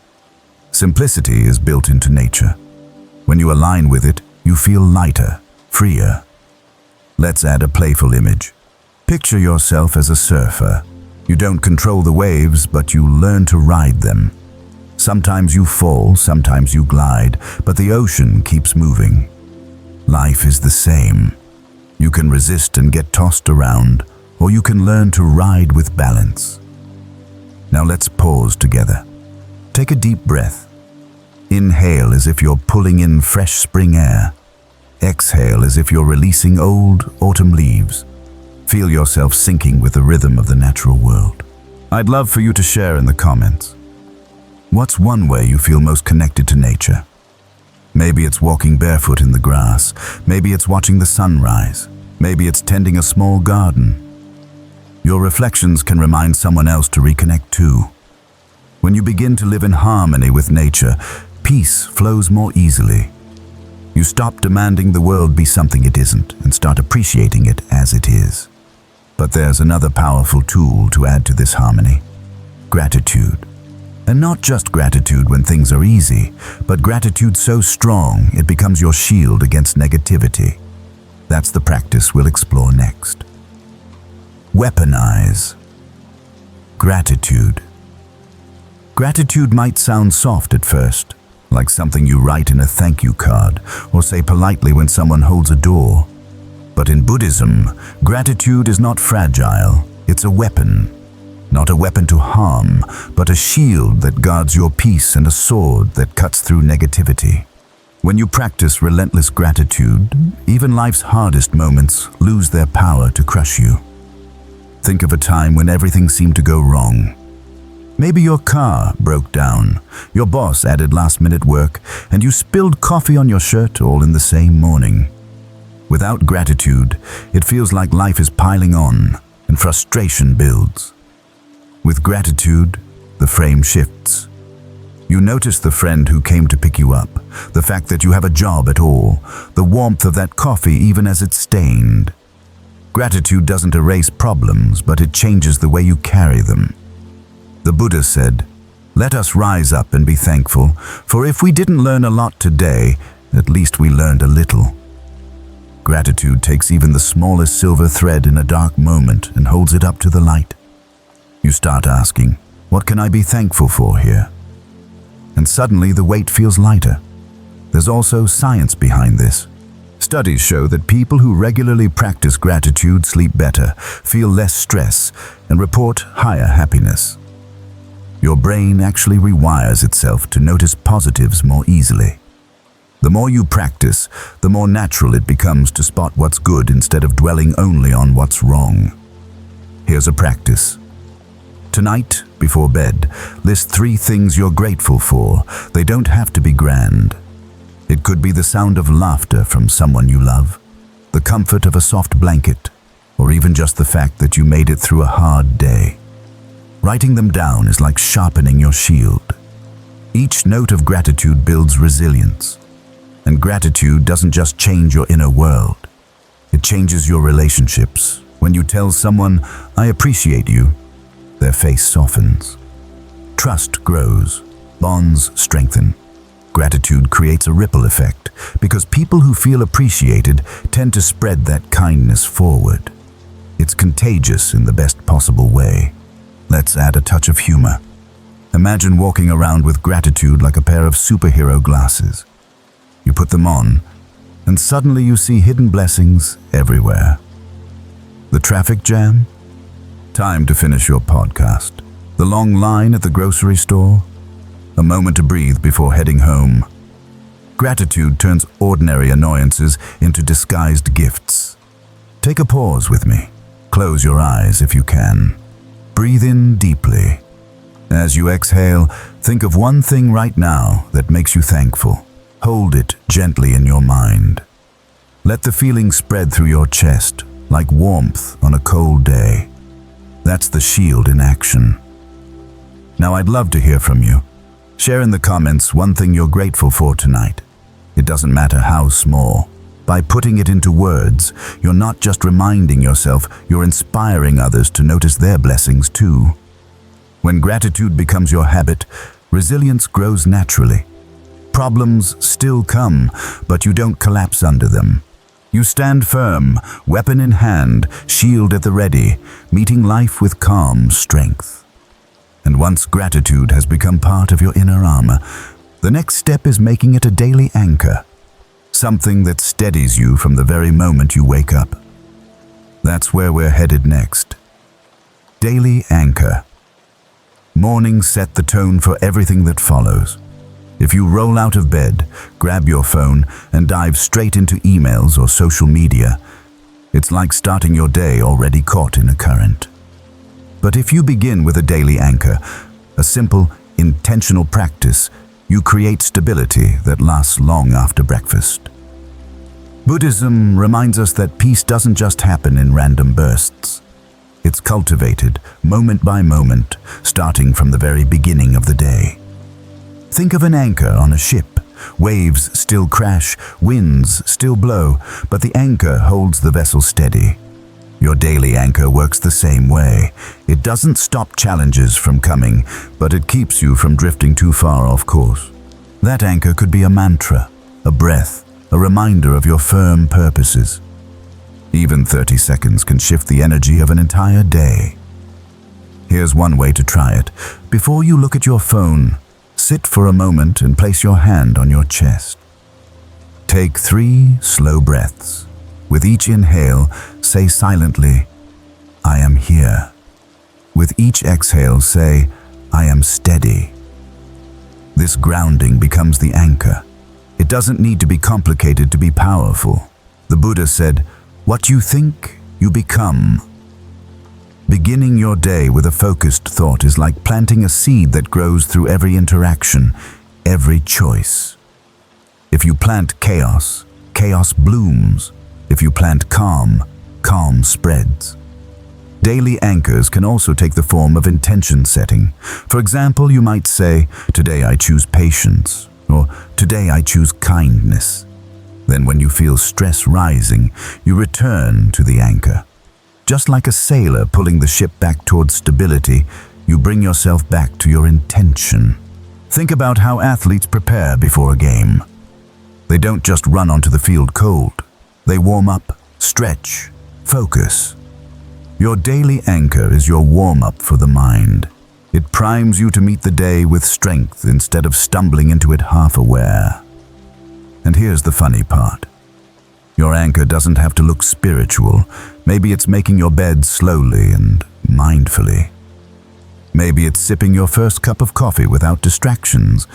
Simplicity is built into nature. When you align with it, you feel lighter, freer. Let's add a playful image. Picture yourself as a surfer. You don't control the waves, but you learn to ride them. Sometimes you fall, sometimes you glide, but the ocean keeps moving. Life is the same. You can resist and get tossed around, or you can learn to ride with balance. Now let's pause together. Take a deep breath. Inhale as if you're pulling in fresh spring air. Exhale as if you're releasing old autumn leaves. Feel yourself sinking with the rhythm of the natural world. I'd love for you to share in the comments. What's one way you feel most connected to nature? Maybe it's walking barefoot in the grass. Maybe it's watching the sunrise. Maybe it's tending a small garden. Your reflections can remind someone else to reconnect too. When you begin to live in harmony with nature, peace flows more easily. You stop demanding the world be something it isn't and start appreciating it as it is. But there's another powerful tool to add to this harmony: gratitude. And not just gratitude when things are easy, but gratitude so strong it becomes your shield against negativity. That's the practice we'll explore next. Weaponize gratitude. Gratitude might sound soft at first, like something you write in a thank you card or say politely when someone holds a door. But in Buddhism, gratitude is not fragile, it's a weapon. Not a weapon to harm, but a shield that guards your peace and a sword that cuts through negativity. When you practice relentless gratitude, even life's hardest moments lose their power to crush you. Think of a time when everything seemed to go wrong. Maybe your car broke down, your boss added last-minute work, and you spilled coffee on your shirt all in the same morning. Without gratitude, it feels like life is piling on and frustration builds. With gratitude, the frame shifts. You notice the friend who came to pick you up, the fact that you have a job at all, the warmth of that coffee even as it's stained. Gratitude doesn't erase problems, but it changes the way you carry them. The Buddha said, "Let us rise up and be thankful, for if we didn't learn a lot today, at least we learned a little." Gratitude takes even the smallest silver thread in a dark moment and holds it up to the light. You start asking, what can I be thankful for here? And suddenly the weight feels lighter. There's also science behind this. Studies show that people who regularly practice gratitude sleep better, feel less stress, and report higher happiness. Your brain actually rewires itself to notice positives more easily. The more you practice, the more natural it becomes to spot what's good instead of dwelling only on what's wrong. Here's a practice. Tonight, before bed, list 3 things you're grateful for. They don't have to be grand. It could be the sound of laughter from someone you love, the comfort of a soft blanket, or even just the fact that you made it through a hard day. Writing them down is like sharpening your shield. Each note of gratitude builds resilience. And gratitude doesn't just change your inner world. It changes your relationships. When you tell someone, "I appreciate you," their face softens. Trust grows. Bonds strengthen. Gratitude creates a ripple effect because people who feel appreciated tend to spread that kindness forward. It's contagious in the best possible way. Let's add a touch of humor. Imagine walking around with gratitude like a pair of superhero glasses. You put them on, and suddenly you see hidden blessings everywhere. The traffic jam? Time to finish your podcast. The long line at the grocery store? A moment to breathe before heading home. Gratitude turns ordinary annoyances into disguised gifts. Take a pause with me. Close your eyes if you can. Breathe in deeply. As you exhale, think of one thing right now that makes you thankful. Hold it gently in your mind. Let the feeling spread through your chest, like warmth on a cold day. That's the shield in action. Now I'd love to hear from you. Share in the comments one thing you're grateful for tonight. It doesn't matter how small. By putting it into words, you're not just reminding yourself, you're inspiring others to notice their blessings too. When gratitude becomes your habit, resilience grows naturally. Problems still come, but you don't collapse under them. You stand firm, weapon in hand, shield at the ready, meeting life with calm strength. And once gratitude has become part of your inner armor, the next step is making it a daily anchor, something that steadies you from the very moment you wake up. That's where we're headed next. Daily anchor. Mornings set the tone for everything that follows. If you roll out of bed, grab your phone, and dive straight into emails or social media, it's like starting your day already caught in a current. But if you begin with a daily anchor, a simple, intentional practice, you create stability that lasts long after breakfast. Buddhism reminds us that peace doesn't just happen in random bursts. It's cultivated, moment by moment, starting from the very beginning of the day. Think of an anchor on a ship. Waves still crash, winds still blow, but the anchor holds the vessel steady. Your daily anchor works the same way. It doesn't stop challenges from coming, but it keeps you from drifting too far off course. That anchor could be a mantra, a breath, a reminder of your firm purposes. Even 30 seconds can shift the energy of an entire day. Here's one way to try it. Before you look at your phone, sit for a moment and place your hand on your chest. Take 3 slow breaths. With each inhale, say silently, "I am here." With each exhale, say, "I am steady." This grounding becomes the anchor. It doesn't need to be complicated to be powerful. The Buddha said, "What you think, you become." Beginning your day with a focused thought is like planting a seed that grows through every interaction, every choice. If you plant chaos, chaos blooms. If you plant calm, calm spreads. Daily anchors can also take the form of intention setting. For example, you might say, "Today I choose patience," or "Today I choose kindness." Then when you feel stress rising, you return to the anchor. Just like a sailor pulling the ship back towards stability, you bring yourself back to your intention. Think about how athletes prepare before a game. They don't just run onto the field cold. They warm up, stretch, focus. Your daily anchor is your warm-up for the mind. It primes you to meet the day with strength instead of stumbling into it half-aware. And here's the funny part. Your anchor doesn't have to look spiritual. Maybe it's making your bed slowly and mindfully. Maybe it's sipping your first cup of coffee without distractions,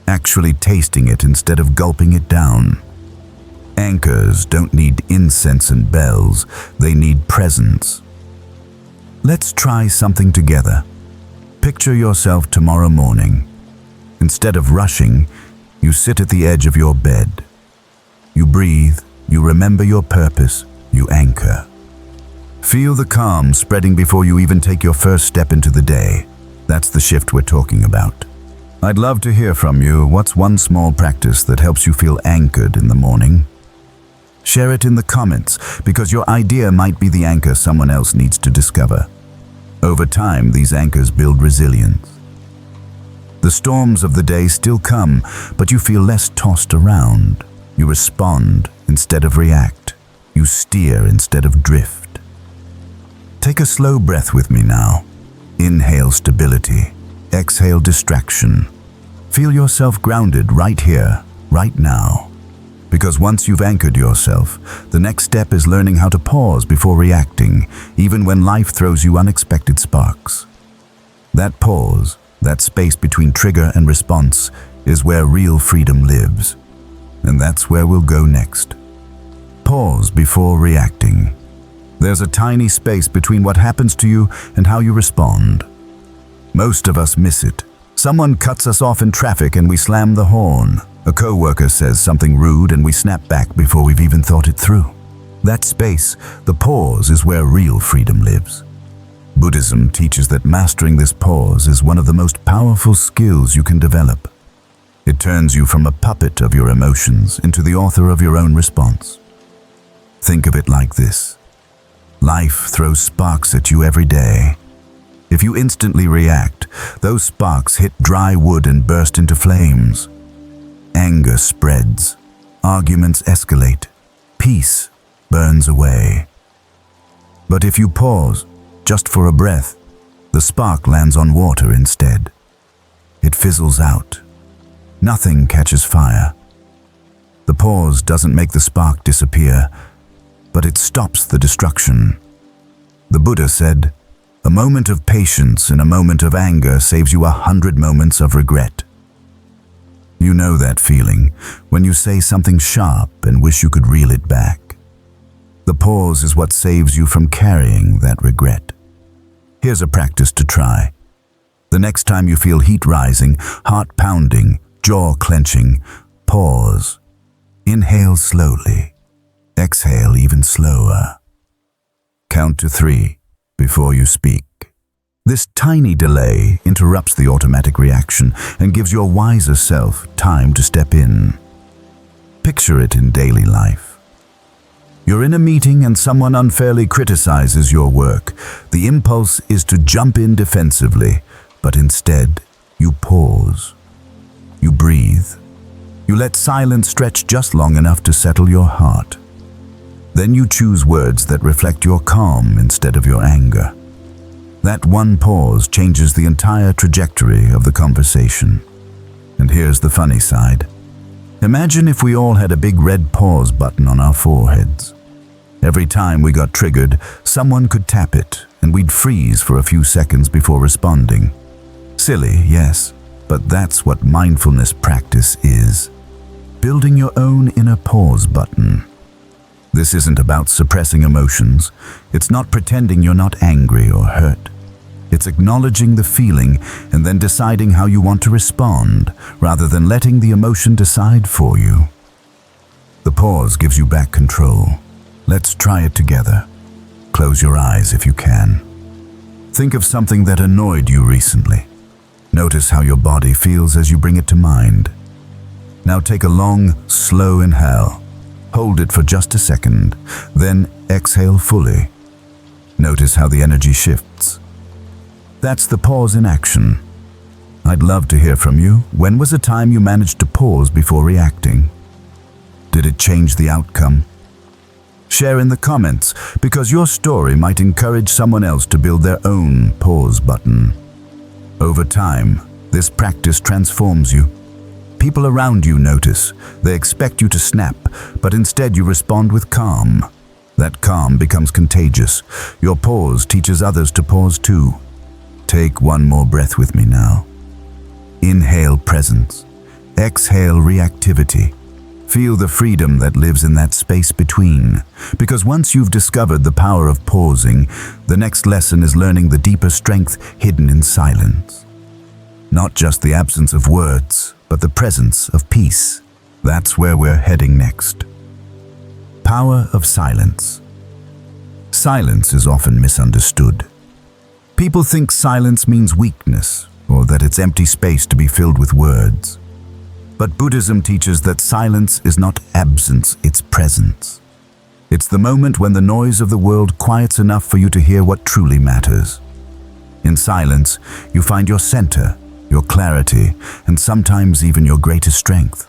actually tasting it instead of gulping it down. Anchors don't need incense and bells, they need presence. Let's try something together. Picture yourself tomorrow morning. Instead of rushing, you sit at the edge of your bed. You breathe, you remember your purpose, you anchor. Feel the calm spreading before you even take your first step into the day. That's the shift we're talking about. I'd love to hear from you. What's one small practice that helps you feel anchored in the morning? Share it in the comments, because your idea might be the anchor someone else needs to discover. Over time, these anchors build resilience. The storms of the day still come, but you feel less tossed around. You respond instead of react. You steer instead of drift. Take a slow breath with me now. Inhale stability. Exhale distraction. Feel yourself grounded right here, right now. Because once you've anchored yourself, the next step is learning how to pause before reacting, even when life throws you unexpected sparks. That pause, that space between trigger and response, is where real freedom lives. And that's where we'll go next. Pause before reacting. There's a tiny space between what happens to you and how you respond. Most of us miss it. Someone cuts us off in traffic and we slam the horn. A coworker says something rude and we snap back before we've even thought it through. That space, the pause, is where real freedom lives. Buddhism teaches that mastering this pause is one of the most powerful skills you can develop. It turns you from a puppet of your emotions into the author of your own response. Think of it like this. Life throws sparks at you every day. If you instantly react, those sparks hit dry wood and burst into flames. Anger spreads, arguments escalate, peace burns away. But if you pause, just for a breath, the spark lands on water instead. It fizzles out. Nothing catches fire. The pause doesn't make the spark disappear, but it stops the destruction. The Buddha said, "A moment of patience in a moment of anger saves you 100 moments of regret." You know that feeling, when you say something sharp and wish you could reel it back. The pause is what saves you from carrying that regret. Here's a practice to try. The next time you feel heat rising, heart pounding, jaw clenching, pause. Inhale slowly. Exhale even slower. Count to 3 before you speak. This tiny delay interrupts the automatic reaction and gives your wiser self time to step in. Picture it in daily life. You're in a meeting and someone unfairly criticizes your work. The impulse is to jump in defensively, but instead, you pause. You breathe. You let silence stretch just long enough to settle your heart. Then you choose words that reflect your calm instead of your anger. That one pause changes the entire trajectory of the conversation. And here's the funny side. Imagine if we all had a big red pause button on our foreheads. Every time we got triggered, someone could tap it, and we'd freeze for a few seconds before responding. Silly, yes, but that's what mindfulness practice is. Building your own inner pause button. This isn't about suppressing emotions. It's not pretending you're not angry or hurt. It's acknowledging the feeling and then deciding how you want to respond, rather than letting the emotion decide for you. The pause gives you back control. Let's try it together. Close your eyes if you can. Think of something that annoyed you recently. Notice how your body feels as you bring it to mind. Now take a long, slow inhale. Hold it for just a second, then exhale fully. Notice how the energy shifts. That's the pause in action. I'd love to hear from you. When was a time you managed to pause before reacting? Did it change the outcome? Share in the comments, because your story might encourage someone else to build their own pause button. Over time, this practice transforms you. People around you notice. They expect you to snap, but instead you respond with calm. That calm becomes contagious. Your pause teaches others to pause too. Take one more breath with me now. Inhale presence. Exhale reactivity. Feel the freedom that lives in that space between, because once you've discovered the power of pausing, the next lesson is learning the deeper strength hidden in silence. Not just the absence of words, but the presence of peace. That's where we're heading next. Power of silence. Silence is often misunderstood. People think silence means weakness, or that it's empty space to be filled with words. But Buddhism teaches that silence is not absence, it's presence. It's the moment when the noise of the world quiets enough for you to hear what truly matters. In silence, you find your center, your clarity, and sometimes even your greatest strength.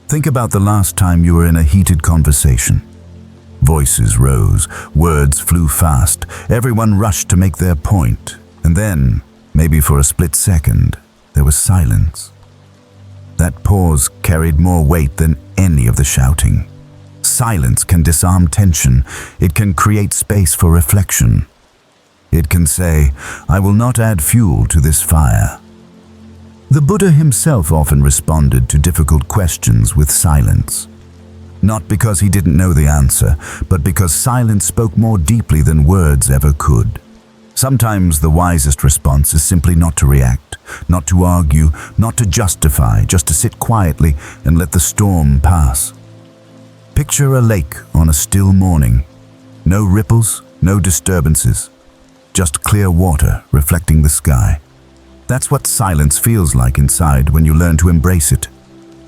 Think about the last time you were in a heated conversation. Voices rose, words flew fast, everyone rushed to make their point, and then, maybe for a split second, there was silence. That pause carried more weight than any of the shouting. Silence can disarm tension. It can create space for reflection. It can say, "I will not add fuel to this fire." The Buddha himself often responded to difficult questions with silence. Not because he didn't know the answer, but because silence spoke more deeply than words ever could. Sometimes the wisest response is simply not to react, not to argue, not to justify, just to sit quietly and let the storm pass. Picture a lake on a still morning. No ripples, no disturbances, just clear water reflecting the sky. That's what silence feels like inside when you learn to embrace it.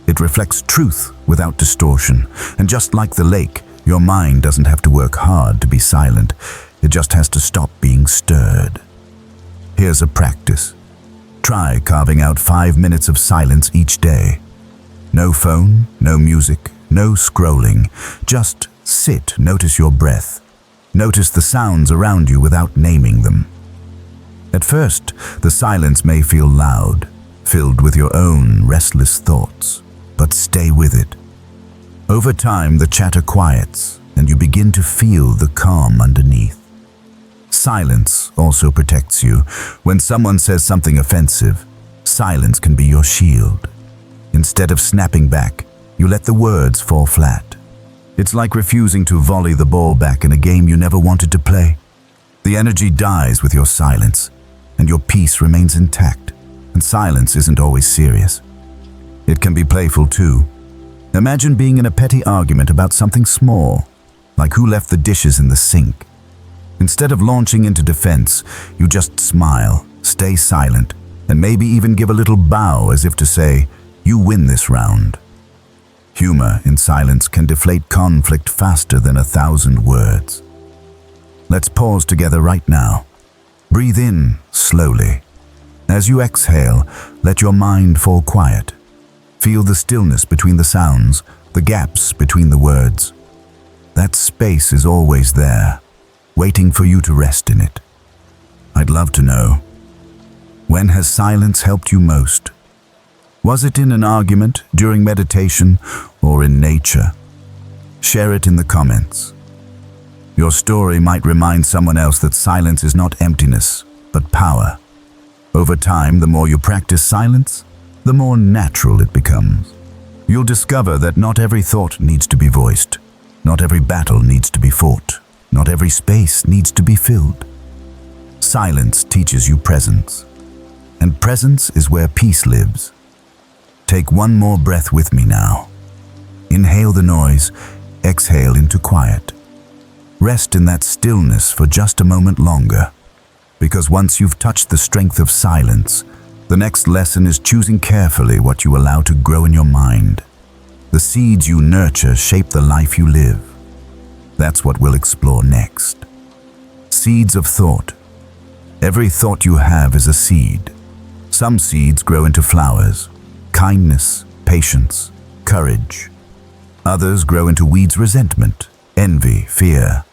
It reflects truth without distortion, and just like the lake, your mind doesn't have to work hard to be silent. It just has to stop being stirred. Here's a practice. Try carving out 5 minutes of silence each day. No phone, no music, no scrolling. Just sit, notice your breath. Notice the sounds around you without naming them. At first, the silence may feel loud, filled with your own restless thoughts, but stay with it. Over time, the chatter quiets, and you begin to feel the calm underneath. Silence also protects you. When someone says something offensive, silence can be your shield. Instead of snapping back, you let the words fall flat. It's like refusing to volley the ball back in a game you never wanted to play. The energy dies with your silence, and your peace remains intact. And silence isn't always serious. It can be playful too. Imagine being in a petty argument about something small, like who left the dishes in the sink. Instead of launching into defense, you just smile, stay silent, and maybe even give a little bow as if to say, "You win this round." Humor in silence can deflate conflict faster than 1,000 words. Let's pause together right now. Breathe in slowly. As you exhale, let your mind fall quiet. Feel the stillness between the sounds, the gaps between the words. That space is always there, waiting for you to rest in it. I'd love to know, when has silence helped you most? Was it in an argument, during meditation, or in nature? Share it in the comments. Your story might remind someone else that silence is not emptiness, but power. Over time, the more you practice silence, the more natural it becomes. You'll discover that not every thought needs to be voiced. Not every battle needs to be fought. Not every space needs to be filled. Silence teaches you presence. And presence is where peace lives. Take one more breath with me now. Inhale the noise, exhale into quiet. Rest in that stillness for just a moment longer. Because once you've touched the strength of silence, the next lesson is choosing carefully what you allow to grow in your mind. The seeds you nurture shape the life you live. That's what we'll explore next. Seeds of thought. Every thought you have is a seed. Some seeds grow into flowers. Kindness, patience, courage. Others grow into weeds: resentment, envy, fear.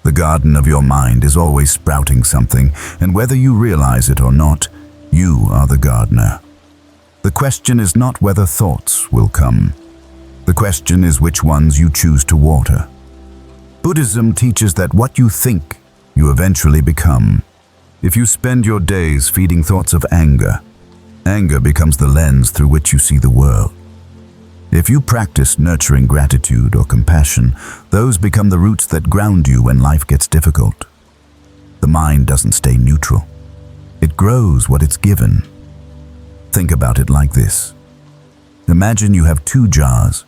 The garden of your mind is always sprouting something, and whether you realize it or not, you are the gardener. The question is not whether thoughts will come. The question is which ones you choose to water. Buddhism teaches that what you think, you eventually become. If you spend your days feeding thoughts of anger, anger becomes the lens through which you see the world. If you practice nurturing gratitude or compassion, those become the roots that ground you when life gets difficult. The mind doesn't stay neutral. It grows what it's given. Think about it like this. Imagine you have 2 jars.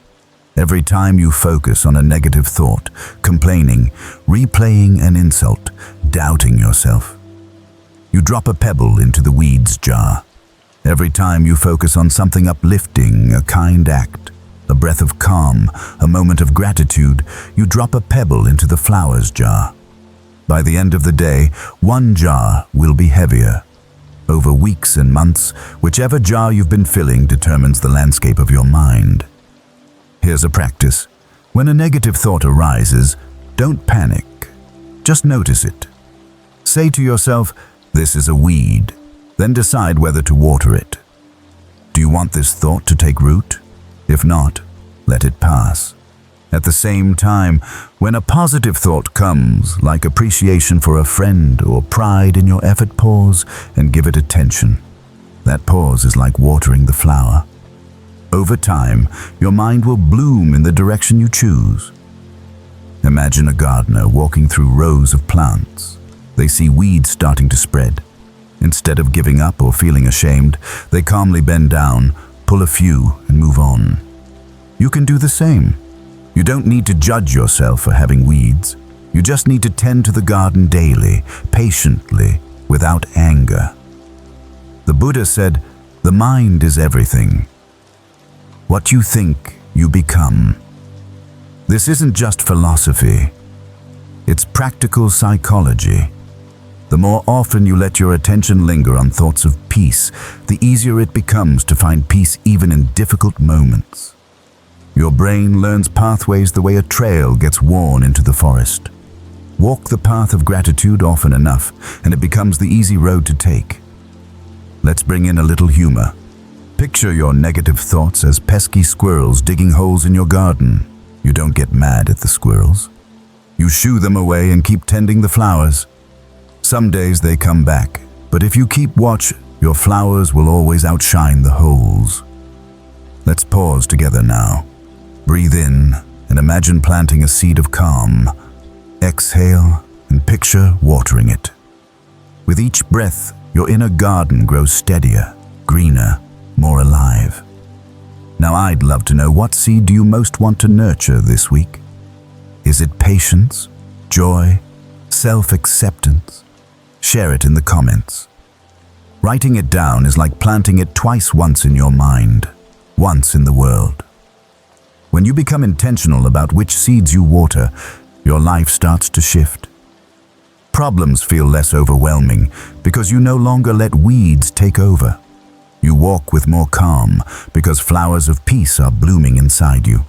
Every time you focus on a negative thought, complaining, replaying an insult, doubting yourself, you drop a pebble into the weeds jar. Every time you focus on something uplifting, a kind act, a breath of calm, a moment of gratitude, you drop a pebble into the flowers jar. By the end of the day, 1 jar will be heavier. Over weeks and months, whichever jar you've been filling determines the landscape of your mind. Here's a practice. When a negative thought arises, don't panic. Just notice it. Say to yourself, "This is a weed," then decide whether to water it. Do you want this thought to take root? If not, let it pass. At the same time, when a positive thought comes, like appreciation for a friend or pride in your effort, pause and give it attention. That pause is like watering the flower. Over time, your mind will bloom in the direction you choose. Imagine a gardener walking through rows of plants. They see weeds starting to spread. Instead of giving up or feeling ashamed, they calmly bend down, pull a few, and move on. You can do the same. You don't need to judge yourself for having weeds. You just need to tend to the garden daily, patiently, without anger. The Buddha said, "The mind is everything. What you think, you become." This isn't just philosophy. It's practical psychology. The more often you let your attention linger on thoughts of peace, the easier it becomes to find peace even in difficult moments. Your brain learns pathways the way a trail gets worn into the forest. Walk the path of gratitude often enough, and it becomes the easy road to take. Let's bring in a little humor. Picture your negative thoughts as pesky squirrels digging holes in your garden. You don't get mad at the squirrels. You shoo them away and keep tending the flowers. Some days they come back, but if you keep watch, your flowers will always outshine the holes. Let's pause together now. Breathe in and imagine planting a seed of calm. Exhale and picture watering it. With each breath, your inner garden grows steadier, greener, more alive. Now I'd love to know, what seed do you most want to nurture this week? Is it patience, joy, self-acceptance? Share it in the comments. Writing it down is like planting it twice, once in your mind, once in the world. When you become intentional about which seeds you water, your life starts to shift. Problems feel less overwhelming because you no longer let weeds take over. You walk with more calm because flowers of peace are blooming inside you.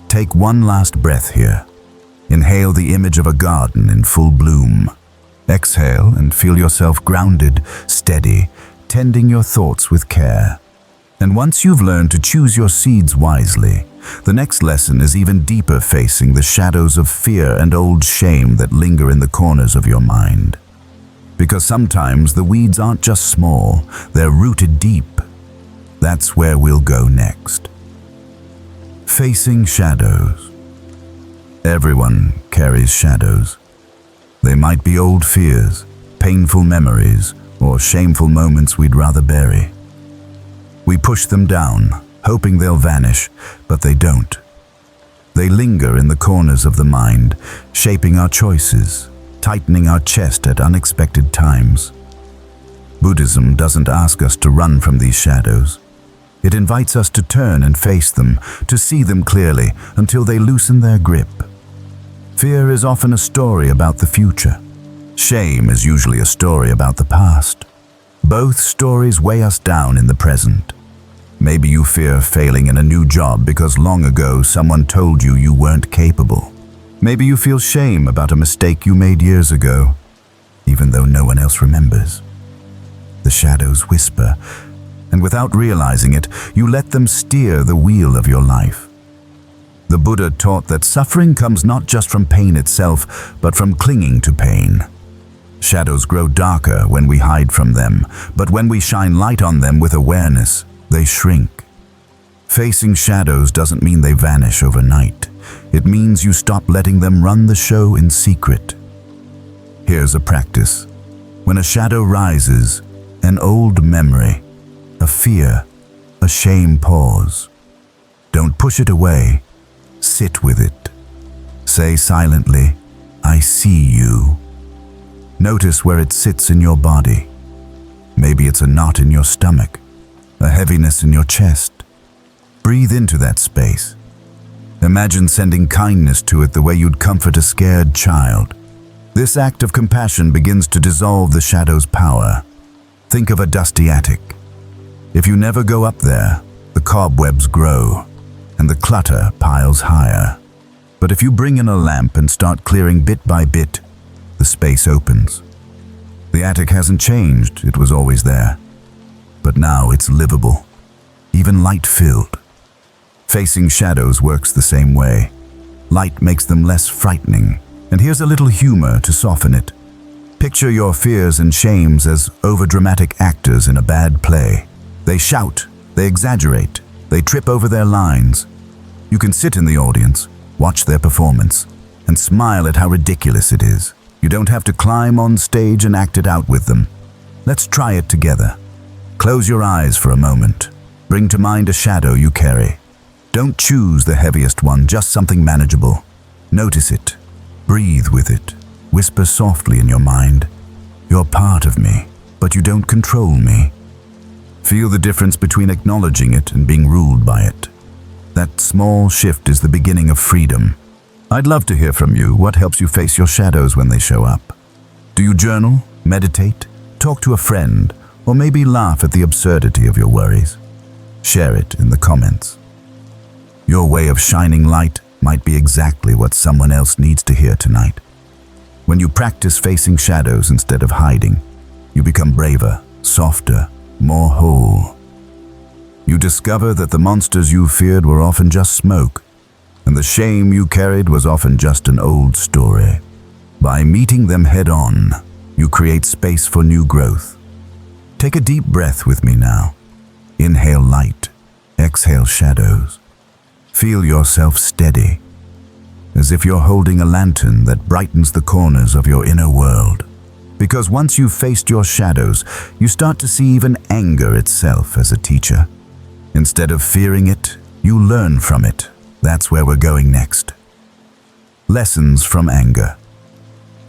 Take one last breath here. Inhale the image of a garden in full bloom. Exhale and feel yourself grounded, steady, tending your thoughts with care. And once you've learned to choose your seeds wisely, the next lesson is even deeper, facing the shadows of fear and old shame that linger in the corners of your mind. Because sometimes the weeds aren't just small, they're rooted deep. That's where we'll go next. Facing shadows. Everyone carries shadows. They might be old fears, painful memories, or shameful moments we'd rather bury. We push them down, hoping they'll vanish, but they don't. They linger in the corners of the mind, shaping our choices, tightening our chest at unexpected times. Buddhism doesn't ask us to run from these shadows. It invites us to turn and face them, to see them clearly until they loosen their grip. Fear is often a story about the future. Shame is usually a story about the past. Both stories weigh us down in the present. Maybe you fear failing in a new job because long ago someone told you you weren't capable. Maybe you feel shame about a mistake you made years ago, even though no one else remembers. The shadows whisper, and without realizing it, you let them steer the wheel of your life. The Buddha taught that suffering comes not just from pain itself, but from clinging to pain. Shadows grow darker when we hide from them, but when we shine light on them with awareness, they shrink. Facing shadows doesn't mean they vanish overnight. It means you stop letting them run the show in secret. Here's a practice. When a shadow rises, an old memory, a fear, a shame, pause. Don't push it away. Sit with it. Say silently, "I see you." Notice where it sits in your body. Maybe it's a knot in your stomach, a heaviness in your chest. Breathe into that space. Imagine sending kindness to it the way you'd comfort a scared child. This act of compassion begins to dissolve the shadow's power. Think of a dusty attic. If you never go up there, the cobwebs grow, and the clutter piles higher. But if you bring in a lamp and start clearing bit by bit, the space opens. The attic hasn't changed, it was always there. But now it's livable, even light-filled. Facing shadows works the same way. Light makes them less frightening, and here's a little humor to soften it. Picture your fears and shames as overdramatic actors in a bad play. They shout, they exaggerate, they trip over their lines. You can sit in the audience, watch their performance, and smile at how ridiculous it is. You don't have to climb on stage and act it out with them. Let's try it together. Close your eyes for a moment. Bring to mind a shadow you carry. Don't choose the heaviest one, just something manageable. Notice it. Breathe with it. Whisper softly in your mind, "You're part of me, but you don't control me." Feel the difference between acknowledging it and being ruled by it. That small shift is the beginning of freedom. I'd love to hear from you. What helps you face your shadows when they show up? Do you journal, meditate, talk to a friend, or maybe laugh at the absurdity of your worries? Share it in the comments. Your way of shining light might be exactly what someone else needs to hear tonight. When you practice facing shadows instead of hiding, you become braver, softer, more whole. You discover that the monsters you feared were often just smoke, and the shame you carried was often just an old story. By meeting them head-on, you create space for new growth. Take a deep breath with me now. Inhale light, exhale shadows. Feel yourself steady, as if you're holding a lantern that brightens the corners of your inner world. Because once you've faced your shadows, you start to see even anger itself as a teacher. Instead of fearing it, you learn from it. That's where we're going next. Lessons from anger.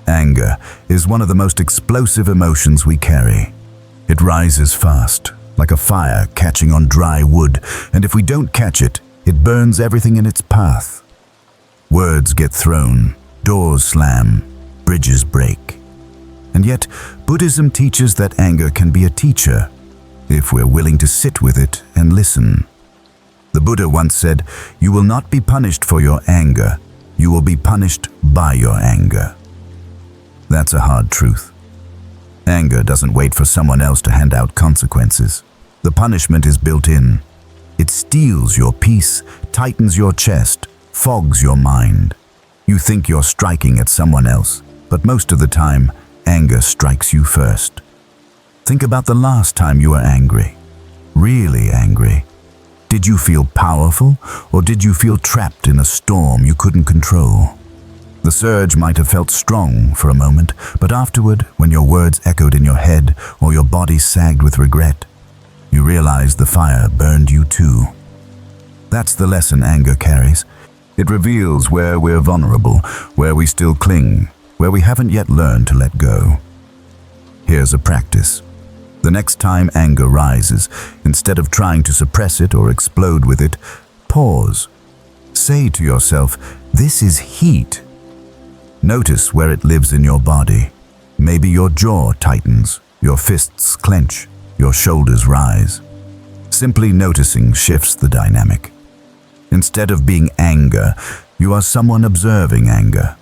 Anger is one of the most explosive emotions we carry. It rises fast, like a fire catching on dry wood, and if we don't catch it, it burns everything in its path. Words get thrown, doors slam, bridges break. And yet, Buddhism teaches that anger can be a teacher, if we're willing to sit with it and listen. The Buddha once said, "You will not be punished for your anger, you will be punished by your anger." That's a hard truth. Anger doesn't wait for someone else to hand out consequences. The punishment is built in. It steals your peace, tightens your chest, fogs your mind. You think you're striking at someone else, but most of the time, anger strikes you first. Think about the last time you were angry. Really angry. Did you feel powerful, or did you feel trapped in a storm you couldn't control? The surge might have felt strong for a moment, but afterward, when your words echoed in your head or your body sagged with regret, you realized the fire burned you too. That's the lesson anger carries. It reveals where we're vulnerable, where we still cling, where we haven't yet learned to let go. Here's a practice. The next time anger rises, instead of trying to suppress it or explode with it, pause. Say to yourself, "This is heat." Notice where it lives in your body. Maybe your jaw tightens, your fists clench, your shoulders rise. Simply noticing shifts the dynamic. Instead of being anger, you are someone observing anger.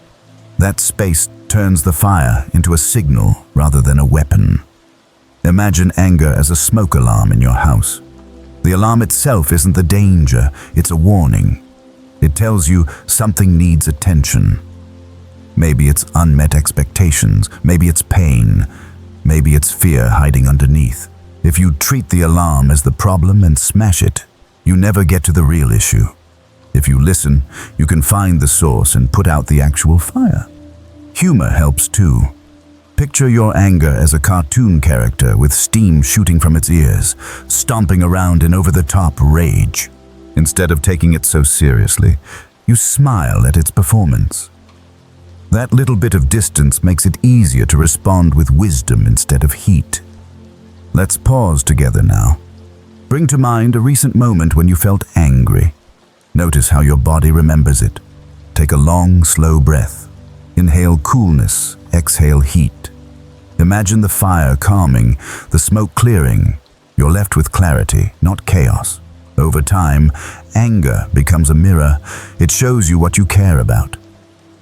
That space turns the fire into a signal rather than a weapon. Imagine anger as a smoke alarm in your house. The alarm itself isn't the danger, it's a warning. It tells you something needs attention. Maybe it's unmet expectations, maybe it's pain, maybe it's fear hiding underneath. If you treat the alarm as the problem and smash it, you never get to the real issue. If you listen, you can find the source and put out the actual fire. Humor helps too. Picture your anger as a cartoon character with steam shooting from its ears, stomping around in over-the-top rage. Instead of taking it so seriously, you smile at its performance. That little bit of distance makes it easier to respond with wisdom instead of heat. Let's pause together now. Bring to mind a recent moment when you felt angry. Notice how your body remembers it. Take a long, slow breath. Inhale coolness, exhale heat. Imagine the fire calming, the smoke clearing. You're left with clarity, not chaos. Over time, anger becomes a mirror. It shows you what you care about.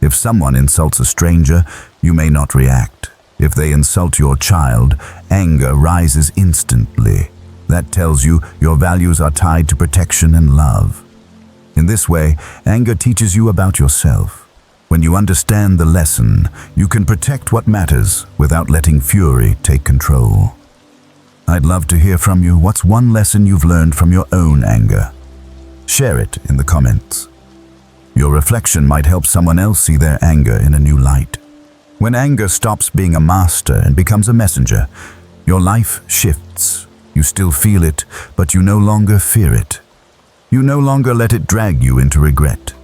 If someone insults a stranger, you may not react. If they insult your child, anger rises instantly. That tells you your values are tied to protection and love. In this way, anger teaches you about yourself. When you understand the lesson, you can protect what matters without letting fury take control. I'd love to hear from you. What's one lesson you've learned from your own anger? Share it in the comments. Your reflection might help someone else see their anger in a new light. When anger stops being a master and becomes a messenger, your life shifts. You still feel it, but you no longer fear it. You no longer let it drag you into regret.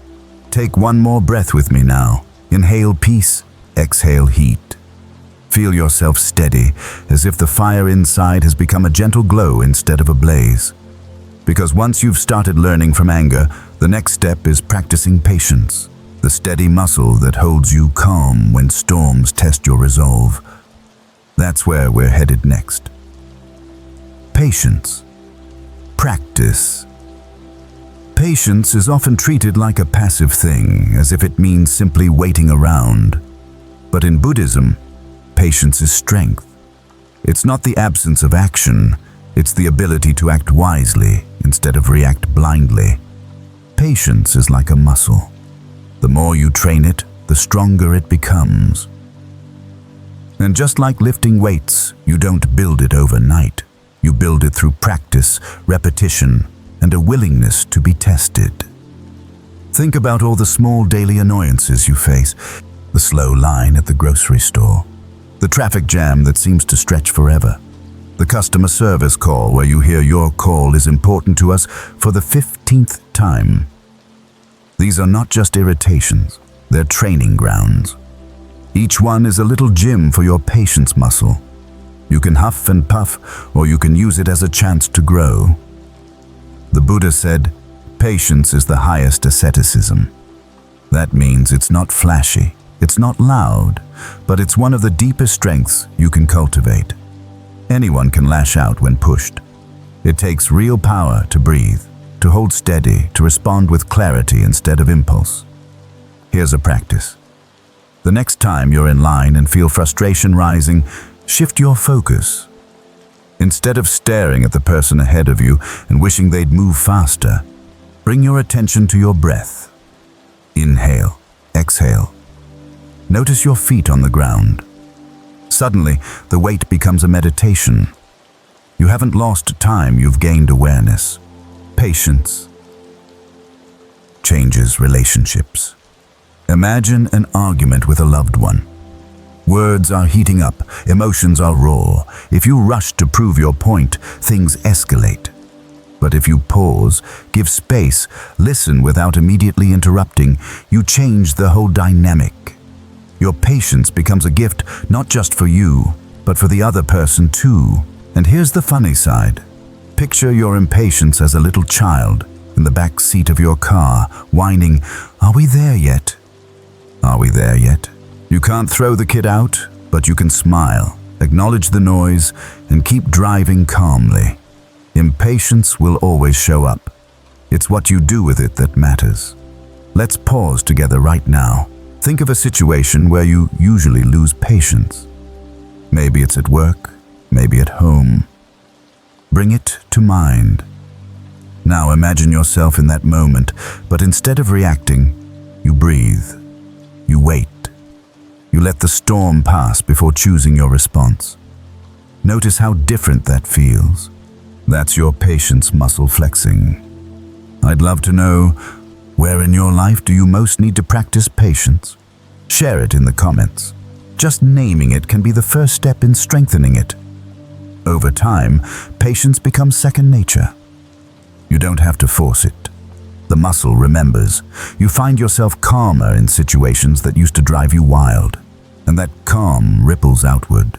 Take one more breath with me now. Inhale peace, exhale heat. Feel yourself steady, as if the fire inside has become a gentle glow instead of a blaze. Because once you've started learning from anger, the next step is practicing patience, the steady muscle that holds you calm when storms test your resolve. That's where we're headed next. Patience. Practice. Patience is often treated like a passive thing, as if it means simply waiting around. But in Buddhism, patience is strength. It's not the absence of action, it's the ability to act wisely instead of react blindly. Patience is like a muscle. The more you train it, the stronger it becomes. And just like lifting weights, you don't build it overnight. You build it through practice, repetition, and a willingness to be tested. Think about all the small daily annoyances you face. The slow line at the grocery store. The traffic jam that seems to stretch forever. The customer service call where you hear your call is important to us for the 15th time. These are not just irritations, they're training grounds. Each one is a little gym for your patience muscle. You can huff and puff, or you can use it as a chance to grow. The Buddha said, patience is the highest asceticism. That means it's not flashy, it's not loud, but it's one of the deepest strengths you can cultivate. Anyone can lash out when pushed. It takes real power to breathe, to hold steady, to respond with clarity instead of impulse. Here's a practice. The next time you're in line and feel frustration rising, shift your focus. Instead of staring at the person ahead of you and wishing they'd move faster, bring your attention to your breath. Inhale, exhale. Notice your feet on the ground. Suddenly, the wait becomes a meditation. You haven't lost time, you've gained awareness. Patience changes relationships. Imagine an argument with a loved one. Words are heating up, emotions are raw. If you rush to prove your point, things escalate. But if you pause, give space, listen without immediately interrupting, you change the whole dynamic. Your patience becomes a gift not just for you, but for the other person too. And here's the funny side. Picture your impatience as a little child in the back seat of your car, whining, "Are we there yet? Are we there yet?" You can't throw the kid out, but you can smile, acknowledge the noise, and keep driving calmly. Impatience will always show up. It's what you do with it that matters. Let's pause together right now. Think of a situation where you usually lose patience. Maybe it's at work, maybe at home. Bring it to mind. Now imagine yourself in that moment, but instead of reacting, you breathe. You wait. You let the storm pass before choosing your response. Notice how different that feels. That's your patience muscle flexing. I'd love to know, where in your life do you most need to practice patience? Share it in the comments. Just naming it can be the first step in strengthening it. Over time, patience becomes second nature. You don't have to force it. The muscle remembers. You find yourself calmer in situations that used to drive you wild, and that calm ripples outward.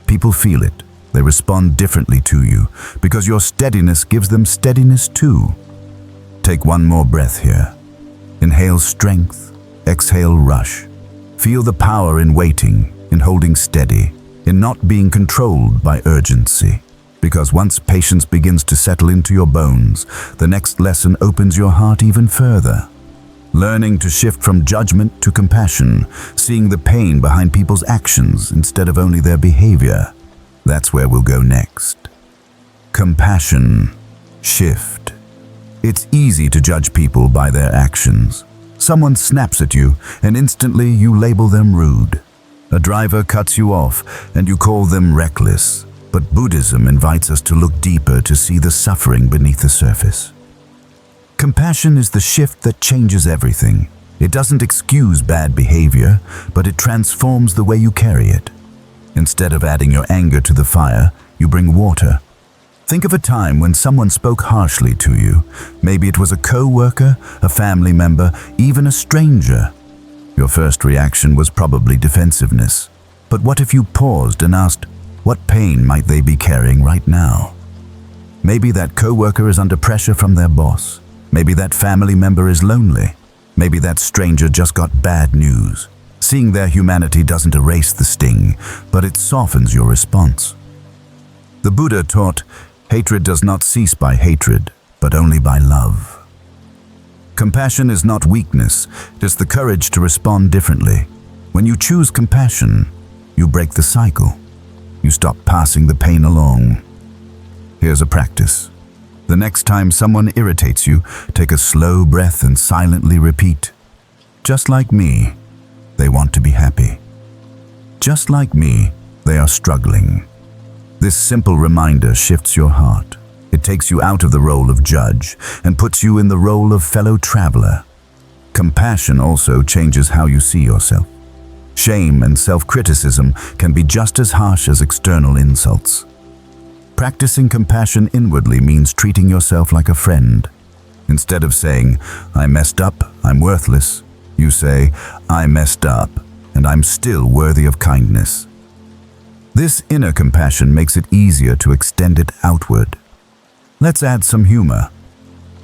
People feel it. They respond differently to you because your steadiness gives them steadiness too. Take one more breath here. Inhale strength, exhale rush. Feel the power in waiting, in holding steady, in not being controlled by urgency. Because once patience begins to settle into your bones, the next lesson opens your heart even further. Learning to shift from judgment to compassion, seeing the pain behind people's actions instead of only their behavior. That's where we'll go next. Compassion. Shift. It's easy to judge people by their actions. Someone snaps at you, and instantly you label them rude. A driver cuts you off, and you call them reckless. But Buddhism invites us to look deeper to see the suffering beneath the surface. Compassion is the shift that changes everything. It doesn't excuse bad behavior, but it transforms the way you carry it. Instead of adding your anger to the fire, you bring water. Think of a time when someone spoke harshly to you. Maybe it was a co-worker, a family member, even a stranger. Your first reaction was probably defensiveness. But what if you paused and asked, what pain might they be carrying right now? Maybe that co-worker is under pressure from their boss. Maybe that family member is lonely. Maybe that stranger just got bad news. Seeing their humanity doesn't erase the sting, but it softens your response. The Buddha taught, hatred does not cease by hatred, but only by love. Compassion is not weakness, it is the courage to respond differently. When you choose compassion, you break the cycle. You stop passing the pain along. Here's a practice. The next time someone irritates you, take a slow breath and silently repeat, just like me, they want to be happy. Just like me, they are struggling. This simple reminder shifts your heart. It takes you out of the role of judge and puts you in the role of fellow traveler. Compassion also changes how you see yourself. Shame and self-criticism can be just as harsh as external insults. Practicing compassion inwardly means treating yourself like a friend. Instead of saying, I messed up, I'm worthless, you say, I messed up, and I'm still worthy of kindness. This inner compassion makes it easier to extend it outward. Let's add some humor.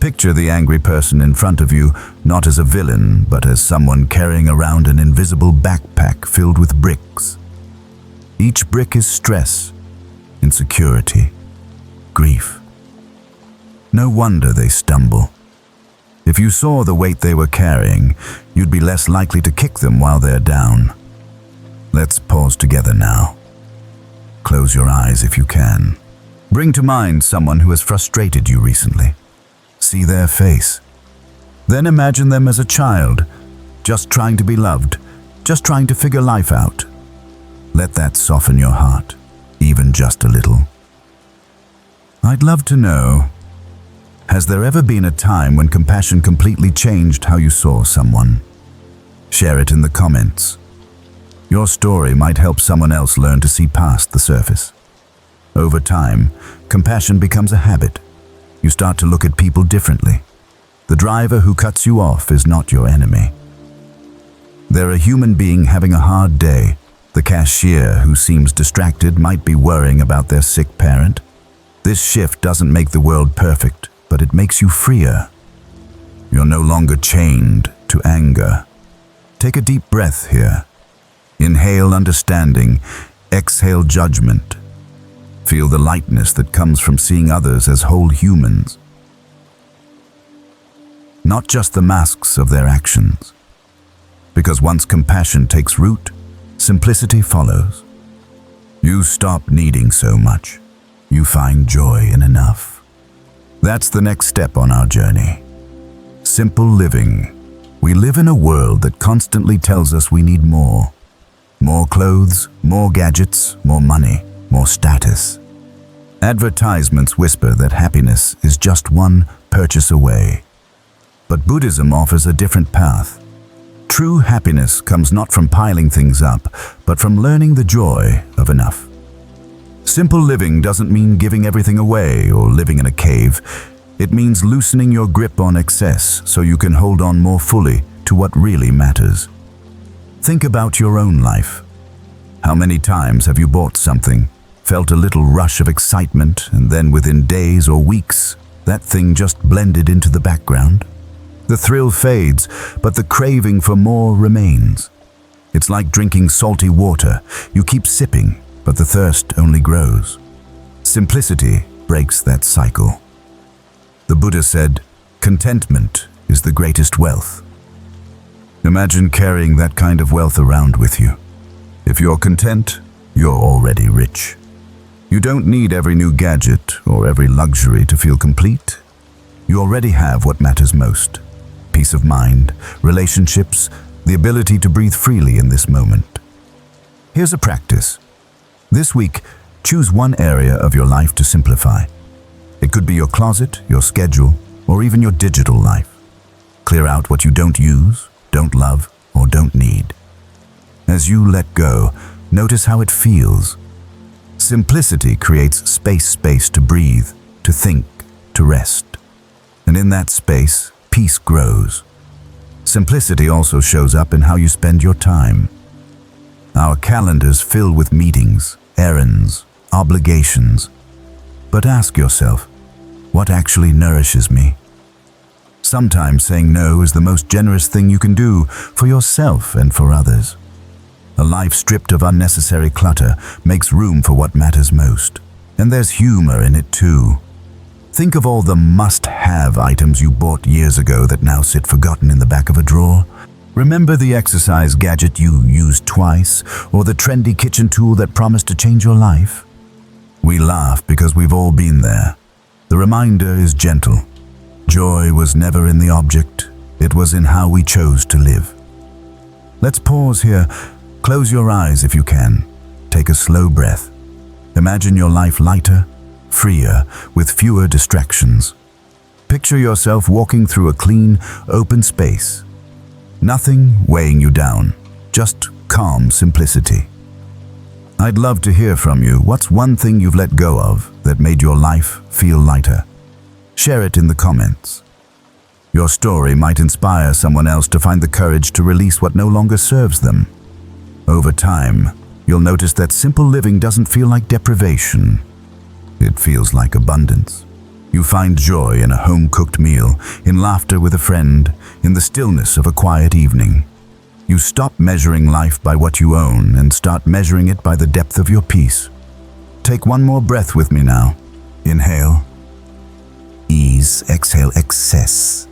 Picture the angry person in front of you, not as a villain, but as someone carrying around an invisible backpack filled with bricks. Each brick is stress, insecurity, grief. No wonder they stumble. If you saw the weight they were carrying, you'd be less likely to kick them while they're down. Let's pause together now. Close your eyes if you can. Bring to mind someone who has frustrated you recently. See their face. Then imagine them as a child, just trying to be loved, just trying to figure life out. Let that soften your heart, even just a little. I'd love to know, has there ever been a time when compassion completely changed how you saw someone? Share it in the comments. Your story might help someone else learn to see past the surface. Over time, compassion becomes a habit. You start to look at people differently. The driver who cuts you off is not your enemy. They're a human being having a hard day. The cashier who seems distracted might be worrying about their sick parent. This shift doesn't make the world perfect, but it makes you freer. You're no longer chained to anger. Take a deep breath here. Inhale understanding, exhale judgment. Feel the lightness that comes from seeing others as whole humans, not just the masks of their actions. Because once compassion takes root, simplicity follows. You stop needing so much. You find joy in enough. That's the next step on our journey. Simple living. We live in a world that constantly tells us we need more. More clothes, more gadgets, more money, more status. Advertisements whisper that happiness is just one purchase away. But Buddhism offers a different path. True happiness comes not from piling things up, but from learning the joy of enough. Simple living doesn't mean giving everything away or living in a cave. It means loosening your grip on excess so you can hold on more fully to what really matters. Think about your own life. How many times have you bought something, felt a little rush of excitement, and then within days or weeks, that thing just blended into the background? The thrill fades, but the craving for more remains. It's like drinking salty water. You keep sipping, but the thirst only grows. Simplicity breaks that cycle. The Buddha said, "Contentment is the greatest wealth." Imagine carrying that kind of wealth around with you. If you're content, you're already rich. You don't need every new gadget or every luxury to feel complete. You already have what matters most: peace of mind, relationships, the ability to breathe freely in this moment. Here's a practice. This week, choose one area of your life to simplify. It could be your closet, your schedule, or even your digital life. Clear out what you don't use, don't love, or don't need. As you let go, notice how it feels. Simplicity creates space to breathe, to think, to rest. And in that space, peace grows. Simplicity also shows up in how you spend your time. Our calendars fill with meetings, errands, obligations. But ask yourself, what actually nourishes me? Sometimes saying no is the most generous thing you can do for yourself and for others. A life stripped of unnecessary clutter makes room for what matters most. And there's humor in it too. Think of all the must-have items you bought years ago that now sit forgotten in the back of a drawer. Remember the exercise gadget you used twice, or the trendy kitchen tool that promised to change your life? We laugh because we've all been there. The reminder is gentle. Joy was never in the object, it was in how we chose to live. Let's pause here. Close your eyes if you can. Take a slow breath. Imagine your life lighter, freer, with fewer distractions. Picture yourself walking through a clean, open space. Nothing weighing you down, just calm simplicity. I'd love to hear from you. What's one thing you've let go of that made your life feel lighter? Share it in the comments. Your story might inspire someone else to find the courage to release what no longer serves them. Over time, you'll notice that simple living doesn't feel like deprivation. It feels like abundance. You find joy in a home-cooked meal, in laughter with a friend, in the stillness of a quiet evening. You stop measuring life by what you own and start measuring it by the depth of your peace. Take one more breath with me now. Inhale. Ease. Exhale. Excess.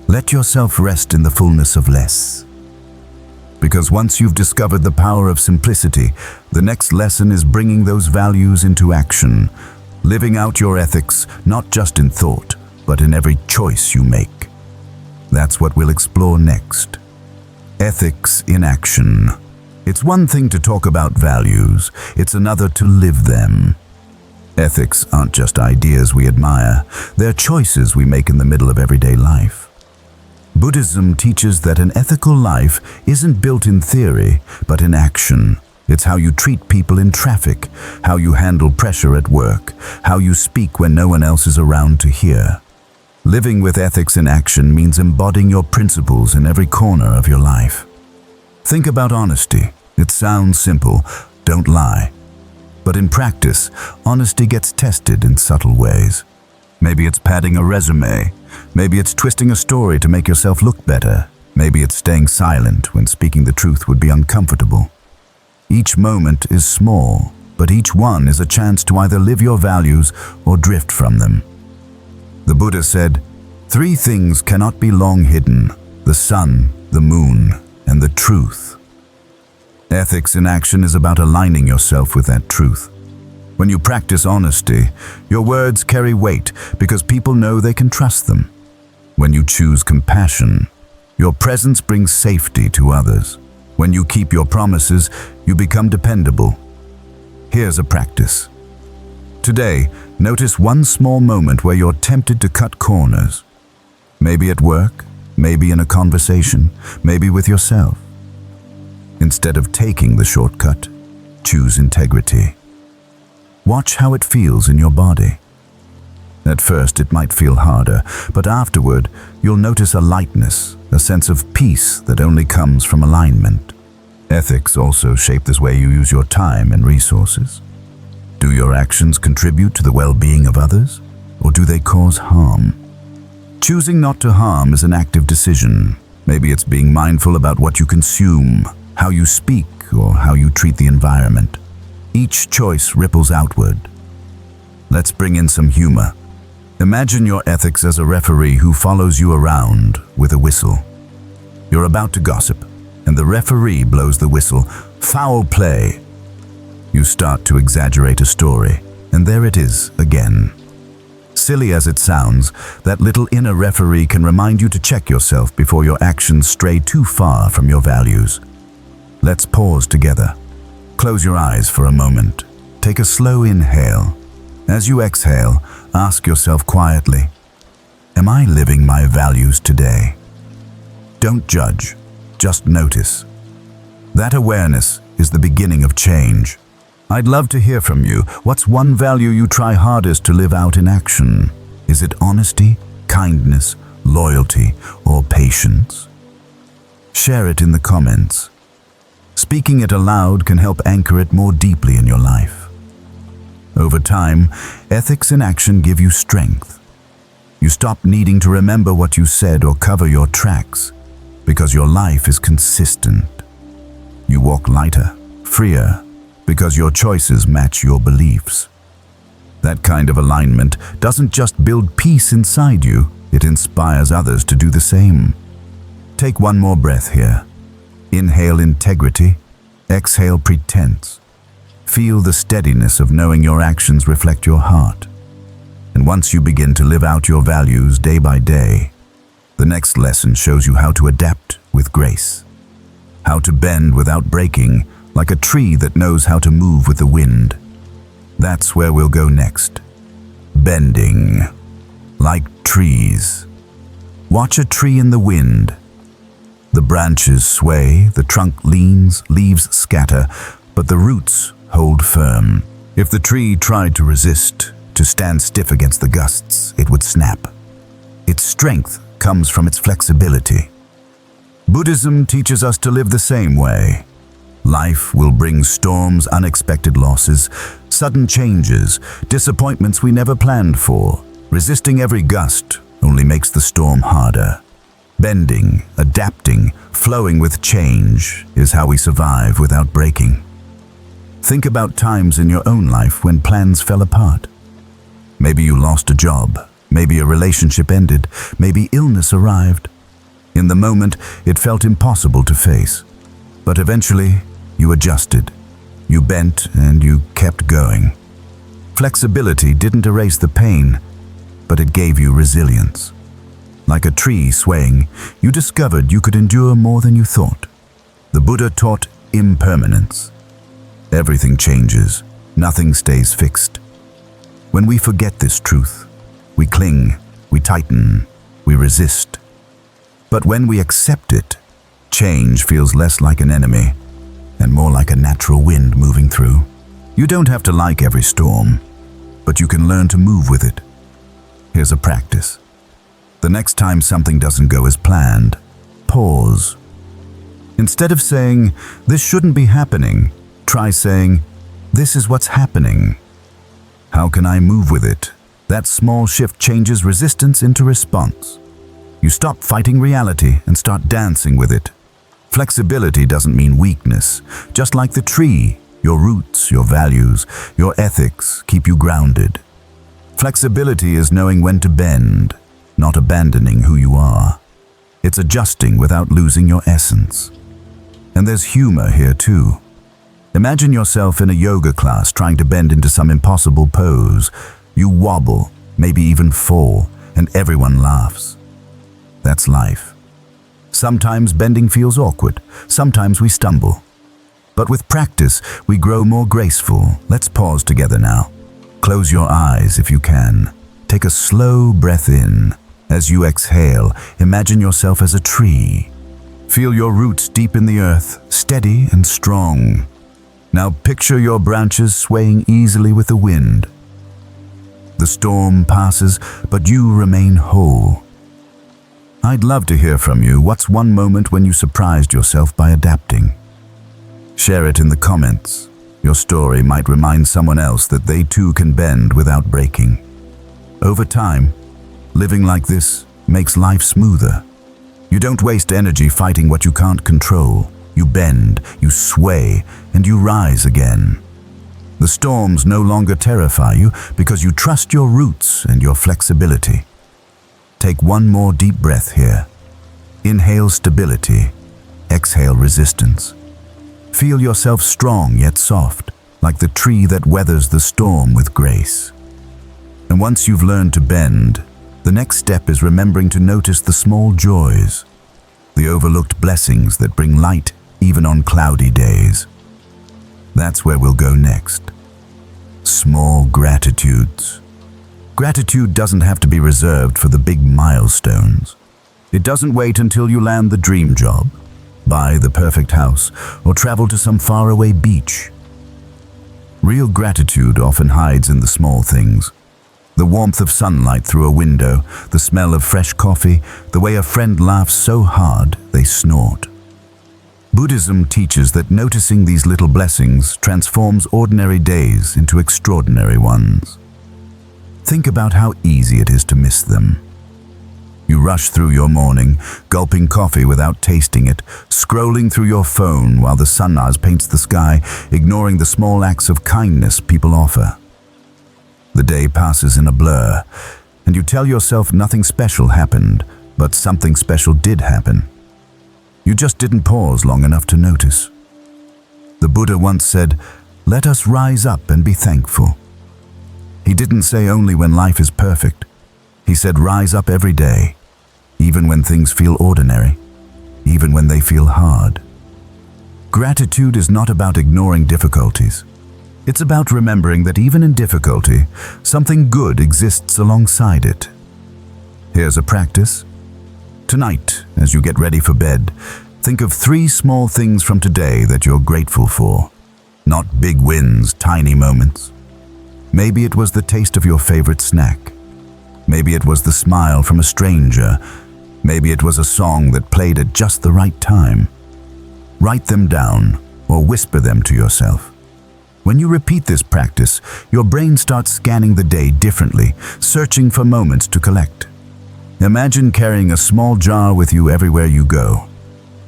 Let yourself rest in the fullness of less. Because once you've discovered the power of simplicity, the next lesson is bringing those values into action, living out your ethics not just in thought, but in every choice you make. That's what we'll explore next. Ethics in action. It's one thing to talk about values, it's another to live them. Ethics aren't just ideas we admire, they're choices we make in the middle of everyday life. Buddhism teaches that an ethical life isn't built in theory, but in action. It's how you treat people in traffic, how you handle pressure at work, how you speak when no one else is around to hear. Living with ethics in action means embodying your principles in every corner of your life. Think about honesty. It sounds simple, don't lie. But in practice, honesty gets tested in subtle ways. Maybe it's padding a resume. Maybe it's twisting a story to make yourself look better. Maybe it's staying silent when speaking the truth would be uncomfortable. Each moment is small, but each one is a chance to either live your values or drift from them. The Buddha said, 3 things cannot be long hidden: the sun, the moon, and the truth. Ethics in action is about aligning yourself with that truth. When you practice honesty, your words carry weight because people know they can trust them. When you choose compassion, your presence brings safety to others. When you keep your promises, you become dependable. Here's a practice. Today, notice one small moment where you're tempted to cut corners. Maybe at work, maybe in a conversation, maybe with yourself. Instead of taking the shortcut, choose integrity. Watch how it feels in your body. At first it might feel harder, but afterward you'll notice a lightness, a sense of peace that only comes from alignment. Ethics also shape the way you use your time and resources. Do your actions contribute to the well-being of others, or do they cause harm? Choosing not to harm is an active decision. Maybe it's being mindful about what you consume, how you speak, or how you treat the environment. Each choice ripples outward. Let's bring in some humor. Imagine your ethics as a referee who follows you around with a whistle. You're about to gossip, and the referee blows the whistle. Foul play. You start to exaggerate a story, and there it is again. Silly as it sounds, that little inner referee can remind you to check yourself before your actions stray too far from your values. Let's pause together. Close your eyes for a moment. Take a slow inhale. As you exhale, ask yourself quietly, am I living my values today? Don't judge, just notice. That awareness is the beginning of change. I'd love to hear from you. What's one value you try hardest to live out in action? Is it honesty, kindness, loyalty, or patience? Share it in the comments. Speaking it aloud can help anchor it more deeply in your life. Over time, ethics in action give you strength. You stop needing to remember what you said or cover your tracks, because your life is consistent. You walk lighter, freer, because your choices match your beliefs. That kind of alignment doesn't just build peace inside you, it inspires others to do the same. Take one more breath here. Inhale integrity, exhale pretense. Feel the steadiness of knowing your actions reflect your heart. And once you begin to live out your values day by day, the next lesson shows you how to adapt with grace. How to bend without breaking, like a tree that knows how to move with the wind. That's where we'll go next. Bending. Like trees. Watch a tree in the wind. The branches sway, the trunk leans, leaves scatter, but the roots hold firm. If the tree tried to resist, to stand stiff against the gusts, it would snap. Its strength comes from its flexibility. Buddhism teaches us to live the same way. Life will bring storms, unexpected losses, sudden changes, disappointments we never planned for. Resisting every gust only makes the storm harder. Bending, adapting, flowing with change is how we survive without breaking. Think about times in your own life when plans fell apart. Maybe you lost a job, maybe a relationship ended, maybe illness arrived. In the moment, it felt impossible to face. But eventually, you adjusted. You bent and you kept going. Flexibility didn't erase the pain, but it gave you resilience. Like a tree swaying, you discovered you could endure more than you thought. The Buddha taught impermanence. Everything changes, nothing stays fixed. When we forget this truth, we cling, we tighten, we resist. But when we accept it, change feels less like an enemy and more like a natural wind moving through. You don't have to like every storm, but you can learn to move with it. Here's a practice. The next time something doesn't go as planned, pause. Instead of saying, "This shouldn't be happening," try saying, "This is what's happening. How can I move with it?" That small shift changes resistance into response. You stop fighting reality and start dancing with it. Flexibility doesn't mean weakness. Just like the tree, your roots, your values, your ethics keep you grounded. Flexibility is knowing when to bend, not abandoning who you are. It's adjusting without losing your essence. And there's humor here too. Imagine yourself in a yoga class trying to bend into some impossible pose. You wobble, maybe even fall, and everyone laughs. That's life. Sometimes bending feels awkward, sometimes we stumble. But with practice, we grow more graceful. Let's pause together now. Close your eyes if you can. Take a slow breath in. As you exhale, imagine yourself as a tree. Feel your roots deep in the earth, steady and strong. Now picture your branches swaying easily with the wind. The storm passes, but you remain whole. I'd love to hear from you. What's one moment when you surprised yourself by adapting? Share it in the comments. Your story might remind someone else that they too can bend without breaking. Over time, living like this makes life smoother. You don't waste energy fighting what you can't control. You bend, you sway, and you rise again. The storms no longer terrify you because you trust your roots and your flexibility. Take one more deep breath here. Inhale stability, exhale resistance. Feel yourself strong yet soft, like the tree that weathers the storm with grace. And once you've learned to bend, the next step is remembering to notice the small joys, the overlooked blessings that bring light even on cloudy days. That's where we'll go next. Small gratitudes. Gratitude doesn't have to be reserved for the big milestones. It doesn't wait until you land the dream job, buy the perfect house, or travel to some faraway beach. Real gratitude often hides in the small things. The warmth of sunlight through a window, the smell of fresh coffee, the way a friend laughs so hard they snort. Buddhism teaches that noticing these little blessings transforms ordinary days into extraordinary ones. Think about how easy it is to miss them. You rush through your morning, gulping coffee without tasting it, scrolling through your phone while the sunrise paints the sky, ignoring the small acts of kindness people offer. The day passes in a blur, and you tell yourself nothing special happened, but something special did happen. You just didn't pause long enough to notice. The Buddha once said, "Let us rise up and be thankful." He didn't say only when life is perfect. He said rise up every day, even when things feel ordinary, even when they feel hard. Gratitude is not about ignoring difficulties. It's about remembering that even in difficulty, something good exists alongside it. Here's a practice. Tonight, as you get ready for bed, think of 3 small things from today that you're grateful for. Not big wins, tiny moments. Maybe it was the taste of your favorite snack. Maybe it was the smile from a stranger. Maybe it was a song that played at just the right time. Write them down or whisper them to yourself. When you repeat this practice, your brain starts scanning the day differently, searching for moments to collect. Imagine carrying a small jar with you everywhere you go.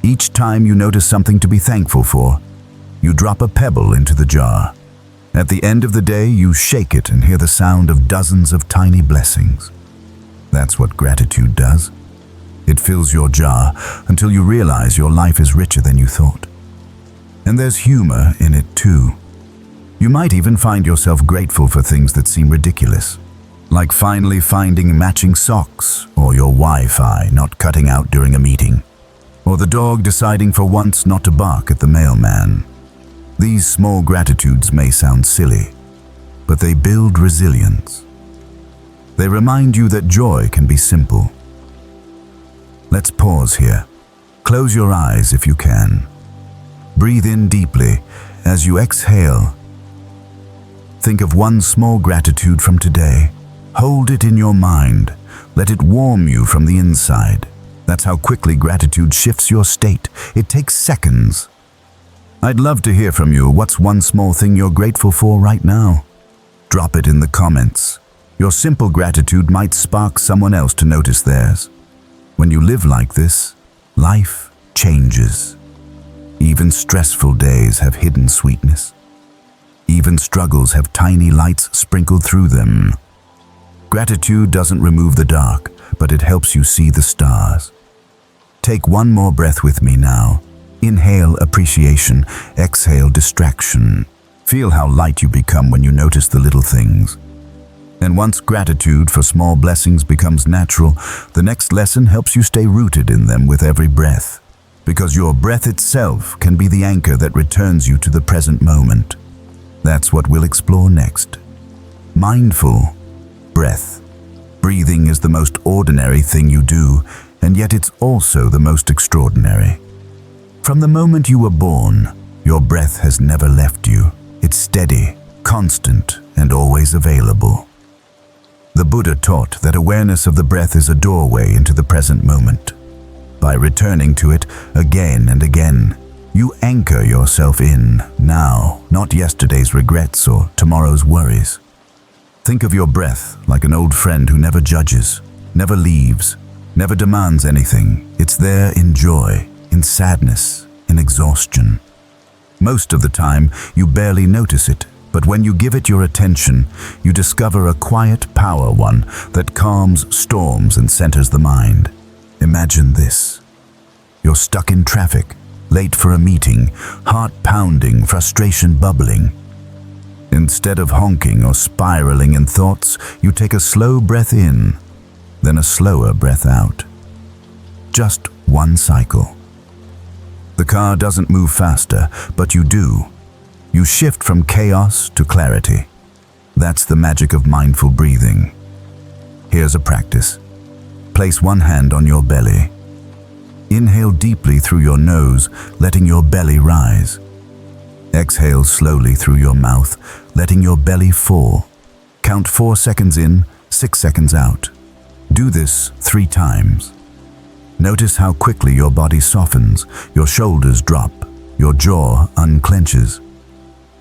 Each time you notice something to be thankful for, you drop a pebble into the jar. At the end of the day, you shake it and hear the sound of dozens of tiny blessings. That's what gratitude does. It fills your jar until you realize your life is richer than you thought. And there's humor in it too. You might even find yourself grateful for things that seem ridiculous, like finally finding matching socks, or your Wi-Fi not cutting out during a meeting, or the dog deciding for once not to bark at the mailman. These small gratitudes may sound silly, but they build resilience. They remind you that joy can be simple. Let's pause here. Close your eyes if you can. Breathe in deeply. As you exhale, think of one small gratitude from today. Hold it in your mind. Let it warm you from the inside. That's how quickly gratitude shifts your state. It takes seconds. I'd love to hear from you. What's one small thing you're grateful for right now? Drop it in the comments. Your simple gratitude might spark someone else to notice theirs. When you live like this, life changes. Even stressful days have hidden sweetness. Even struggles have tiny lights sprinkled through them. Gratitude doesn't remove the dark, but it helps you see the stars. Take one more breath with me now. Inhale appreciation, exhale distraction. Feel how light you become when you notice the little things. And once gratitude for small blessings becomes natural, the next lesson helps you stay rooted in them with every breath. Because your breath itself can be the anchor that returns you to the present moment. That's what we'll explore next. Mindful breath. Breathing is the most ordinary thing you do, and yet it's also the most extraordinary. From the moment you were born, your breath has never left you. It's steady, constant, and always available. The Buddha taught that awareness of the breath is a doorway into the present moment. By returning to it again and again, you anchor yourself in now, not yesterday's regrets or tomorrow's worries. Think of your breath like an old friend who never judges, never leaves, never demands anything. It's there in joy, in sadness, in exhaustion. Most of the time, you barely notice it, but when you give it your attention, you discover a quiet power one that calms storms and centers the mind. Imagine this. You're stuck in traffic, late for a meeting, heart pounding, frustration bubbling. Instead of honking or spiraling in thoughts, you take a slow breath in, then a slower breath out. Just one cycle. The car doesn't move faster, but you do. You shift from chaos to clarity. That's the magic of mindful breathing. Here's a practice. Place one hand on your belly. Inhale deeply through your nose, letting your belly rise. Exhale slowly through your mouth, letting your belly fall. Count 4 seconds in, 6 seconds out. Do this 3 times. Notice how quickly your body softens, your shoulders drop, your jaw unclenches.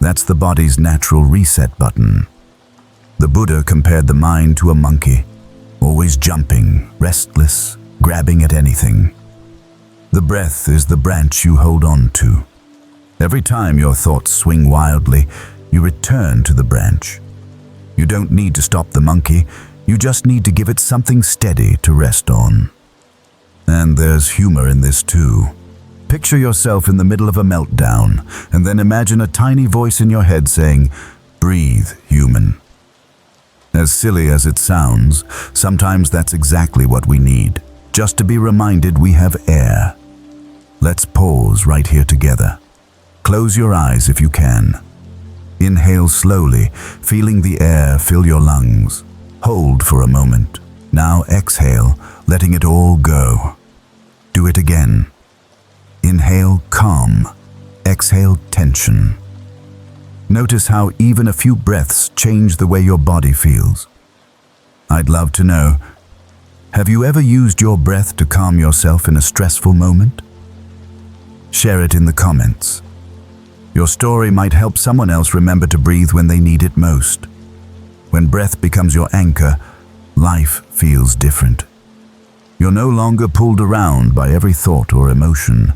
That's the body's natural reset button. The Buddha compared the mind to a monkey, always jumping, restless, grabbing at anything. The breath is the branch you hold on to. Every time your thoughts swing wildly, you return to the branch. You don't need to stop the monkey, you just need to give it something steady to rest on. And there's humor in this too. Picture yourself in the middle of a meltdown, and then imagine a tiny voice in your head saying, "Breathe, human." As silly as it sounds, sometimes that's exactly what we need, just to be reminded we have air. Let's pause right here together. Close your eyes if you can. Inhale slowly, feeling the air fill your lungs. Hold for a moment. Now exhale, letting it all go. Do it again. Inhale calm. Exhale tension. Notice how even a few breaths change the way your body feels. I'd love to know, have you ever used your breath to calm yourself in a stressful moment? Share it in the comments. Your story might help someone else remember to breathe when they need it most. When breath becomes your anchor, life feels different. You're no longer pulled around by every thought or emotion.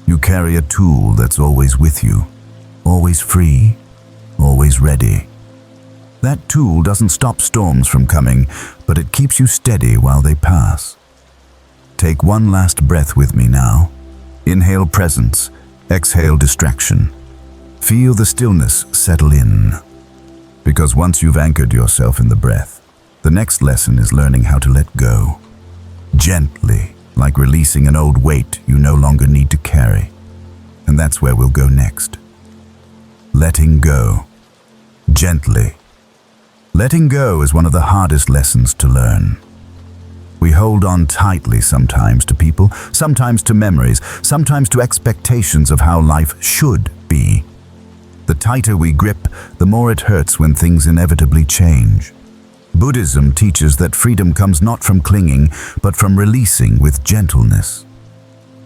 You carry a tool that's always with you, always free, always ready. That tool doesn't stop storms from coming, but it keeps you steady while they pass. Take one last breath with me now. Inhale presence, exhale distraction. Feel the stillness settle in. Because once you've anchored yourself in the breath, the next lesson is learning how to let go. Gently, like releasing an old weight you no longer need to carry. And that's where we'll go next. Letting go. Gently. Letting go is one of the hardest lessons to learn. We hold on tightly sometimes to people, sometimes to memories, sometimes to expectations of how life should be. The tighter we grip, the more it hurts when things inevitably change. Buddhism teaches that freedom comes not from clinging, but from releasing with gentleness.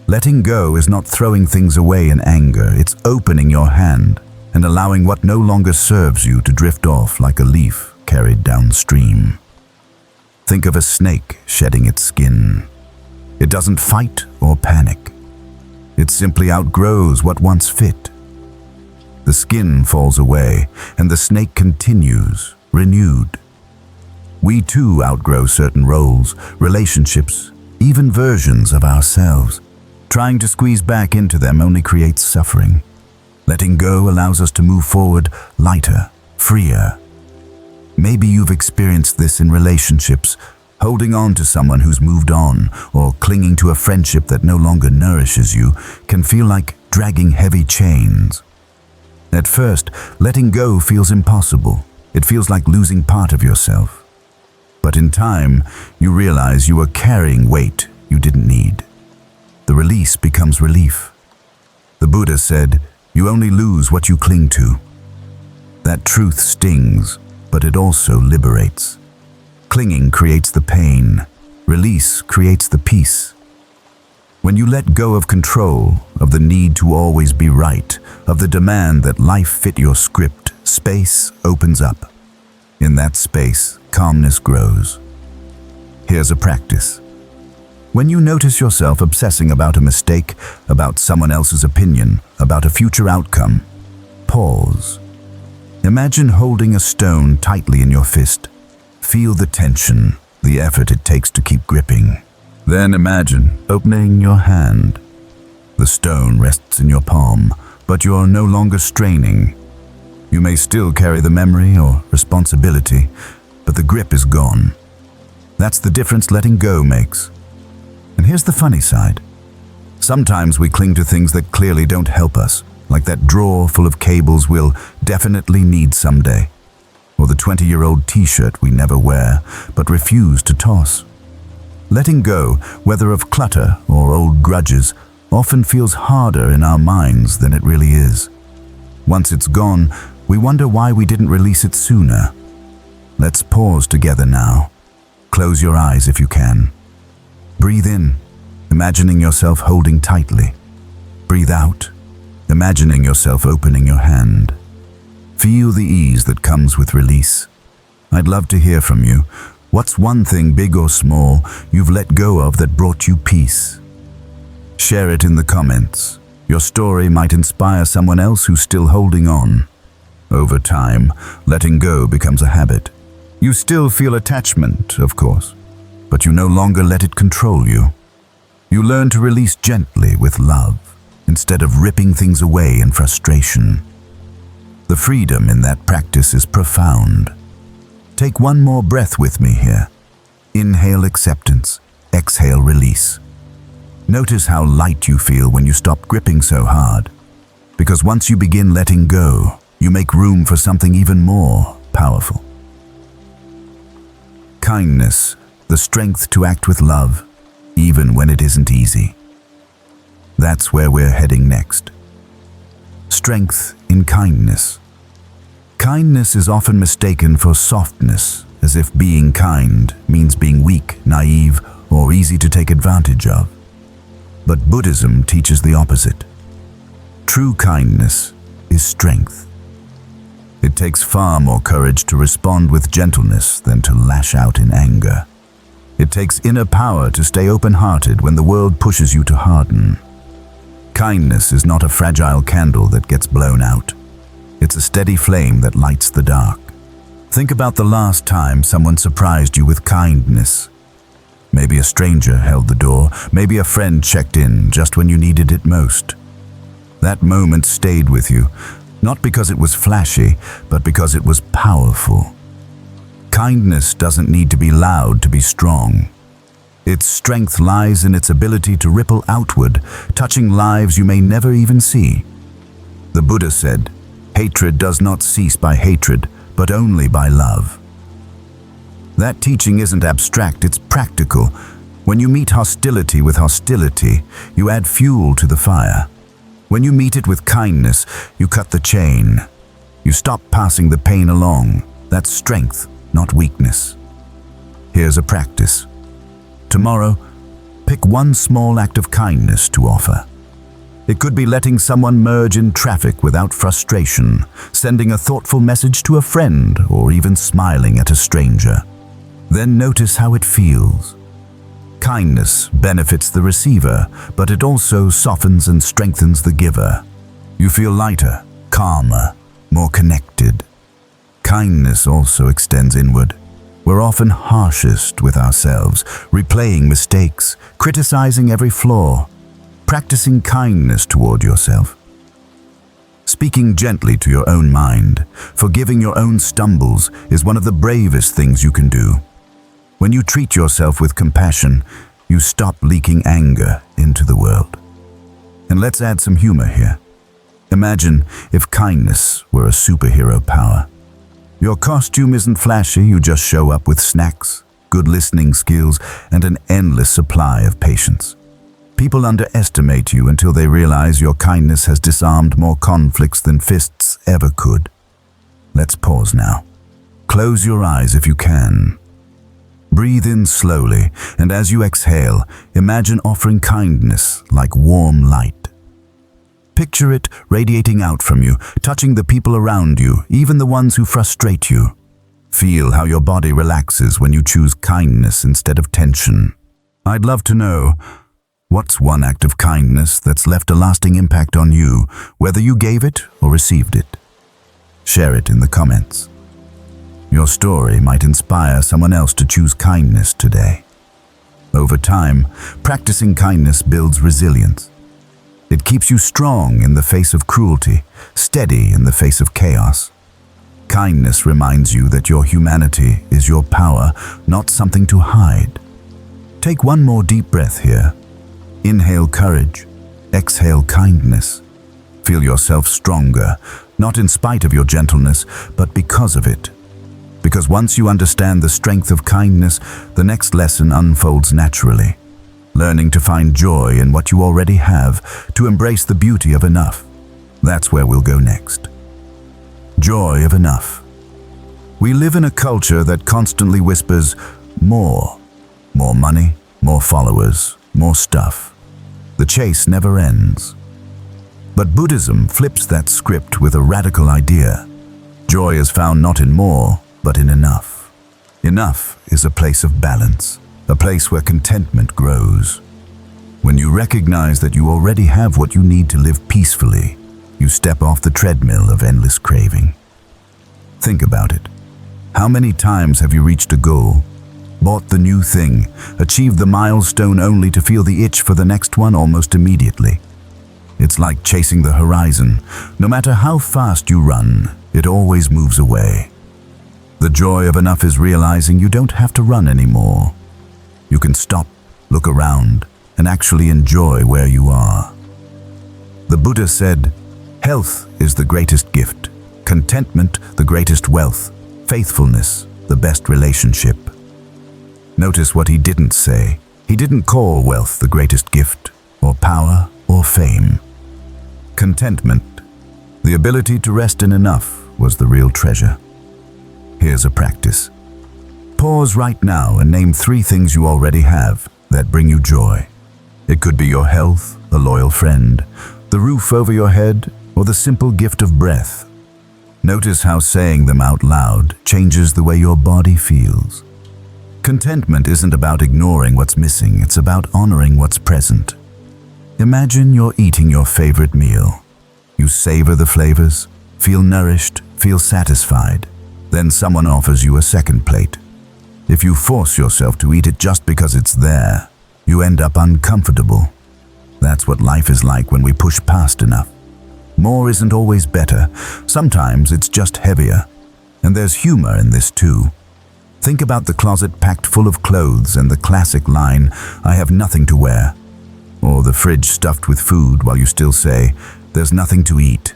Letting go is not throwing things away in anger, it's opening your hand and allowing what no longer serves you to drift off like a leaf carried downstream. Think of a snake shedding its skin. It doesn't fight or panic. It simply outgrows what once fit. The skin falls away, and the snake continues, renewed. We too outgrow certain roles, relationships, even versions of ourselves. Trying to squeeze back into them only creates suffering. Letting go allows us to move forward lighter, freer. Maybe you've experienced this in relationships, holding on to someone who's moved on, or clinging to a friendship that no longer nourishes you, can feel like dragging heavy chains. At first, letting go feels impossible. It feels like losing part of yourself. But in time, you realize you are carrying weight you didn't need. The release becomes relief. The Buddha said, "You only lose what you cling to." That truth stings, but it also liberates. Clinging creates the pain. Release creates the peace. When you let go of control, of the need to always be right, of the demand that life fit your script, space opens up. In that space, calmness grows. Here's a practice. When you notice yourself obsessing about a mistake, about someone else's opinion, about a future outcome, pause. Imagine holding a stone tightly in your fist. Feel the tension, the effort it takes to keep gripping. Then imagine opening your hand. The stone rests in your palm, but you are no longer straining. You may still carry the memory or responsibility, but the grip is gone. That's the difference letting go makes. And here's the funny side. Sometimes we cling to things that clearly don't help us, like that drawer full of cables we'll definitely need someday, or the 20-year-old t-shirt we never wear but refuse to toss. Letting go, whether of clutter or old grudges, often feels harder in our minds than it really is. Once it's gone, we wonder why we didn't release it sooner. Let's pause together now. Close your eyes if you can. Breathe in, imagining yourself holding tightly. Breathe out, imagining yourself opening your hand. Feel the ease that comes with release. I'd love to hear from you. What's one thing, big or small, you've let go of that brought you peace? Share it in the comments. Your story might inspire someone else who's still holding on. Over time, letting go becomes a habit. You still feel attachment, of course, but you no longer let it control you. You learn to release gently with love, instead of ripping things away in frustration. The freedom in that practice is profound. Take one more breath with me here. Inhale acceptance, exhale release. Notice how light you feel when you stop gripping so hard. Because once you begin letting go, you make room for something even more powerful. Kindness, the strength to act with love, even when it isn't easy. That's where we're heading next. Strength in kindness. Kindness is often mistaken for softness, as if being kind means being weak, naive, or easy to take advantage of. But Buddhism teaches the opposite. True kindness is strength. It takes far more courage to respond with gentleness than to lash out in anger. It takes inner power to stay open-hearted when the world pushes you to harden. Kindness is not a fragile candle that gets blown out. It's a steady flame that lights the dark. Think about the last time someone surprised you with kindness. Maybe a stranger held the door, maybe a friend checked in just when you needed it most. That moment stayed with you, not because it was flashy, but because it was powerful. Kindness doesn't need to be loud to be strong. Its strength lies in its ability to ripple outward, touching lives you may never even see. The Buddha said, "Hatred does not cease by hatred, but only by love." That teaching isn't abstract, it's practical. When you meet hostility with hostility, you add fuel to the fire. When you meet it with kindness, you cut the chain. You stop passing the pain along. That's strength, not weakness. Here's a practice. Tomorrow, pick one small act of kindness to offer. It could be letting someone merge in traffic without frustration, sending a thoughtful message to a friend, or even smiling at a stranger. Then notice how it feels. Kindness benefits the receiver, but it also softens and strengthens the giver. You feel lighter, calmer, more connected. Kindness also extends inward. We're often harshest with ourselves, replaying mistakes, criticizing every flaw. Practicing kindness toward yourself. Speaking gently to your own mind, forgiving your own stumbles is one of the bravest things you can do. When you treat yourself with compassion, you stop leaking anger into the world. And let's add some humor here. Imagine if kindness were a superhero power. Your costume isn't flashy, you just show up with snacks, good listening skills, and an endless supply of patience. People underestimate you until they realize your kindness has disarmed more conflicts than fists ever could. Let's pause now. Close your eyes if you can. Breathe in slowly, and as you exhale, imagine offering kindness like warm light. Picture it radiating out from you, touching the people around you, even the ones who frustrate you. Feel how your body relaxes when you choose kindness instead of tension. I'd love to know, what's one act of kindness that's left a lasting impact on you, whether you gave it or received it? Share it in the comments. Your story might inspire someone else to choose kindness today. Over time, practicing kindness builds resilience. It keeps you strong in the face of cruelty, steady in the face of chaos. Kindness reminds you that your humanity is your power, not something to hide. Take one more deep breath here. Inhale courage, exhale kindness. Feel yourself stronger, not in spite of your gentleness, but because of it. Because once you understand the strength of kindness, the next lesson unfolds naturally. Learning to find joy in what you already have, to embrace the beauty of enough. That's where we'll go next. Joy of enough. We live in a culture that constantly whispers, more. More money, more followers, more stuff. The chase never ends. But Buddhism flips that script with a radical idea. Joy is found not in more, but in enough. Enough is a place of balance, a place where contentment grows. When you recognize that you already have what you need to live peacefully, you step off the treadmill of endless craving. Think about it. How many times have you reached a goal, bought the new thing, achieved the milestone only to feel the itch for the next one almost immediately? It's like chasing the horizon. No matter how fast you run, it always moves away. The joy of enough is realizing you don't have to run anymore. You can stop, look around, and actually enjoy where you are. The Buddha said, health is the greatest gift, contentment the greatest wealth, faithfulness the best relationship. Notice what he didn't say. He didn't call wealth the greatest gift, or power, or fame. Contentment, the ability to rest in enough, was the real treasure. Here's a practice. Pause right now and name 3 things you already have that bring you joy. It could be your health, a loyal friend, the roof over your head, or the simple gift of breath. Notice how saying them out loud changes the way your body feels. Contentment isn't about ignoring what's missing, it's about honoring what's present. Imagine you're eating your favorite meal. You savor the flavors, feel nourished, feel satisfied. Then someone offers you a second plate. If you force yourself to eat it just because it's there, you end up uncomfortable. That's what life is like when we push past enough. More isn't always better. Sometimes it's just heavier. And there's humor in this too. Think about the closet packed full of clothes and the classic line, "I have nothing to wear." Or the fridge stuffed with food while you still say, "There's nothing to eat."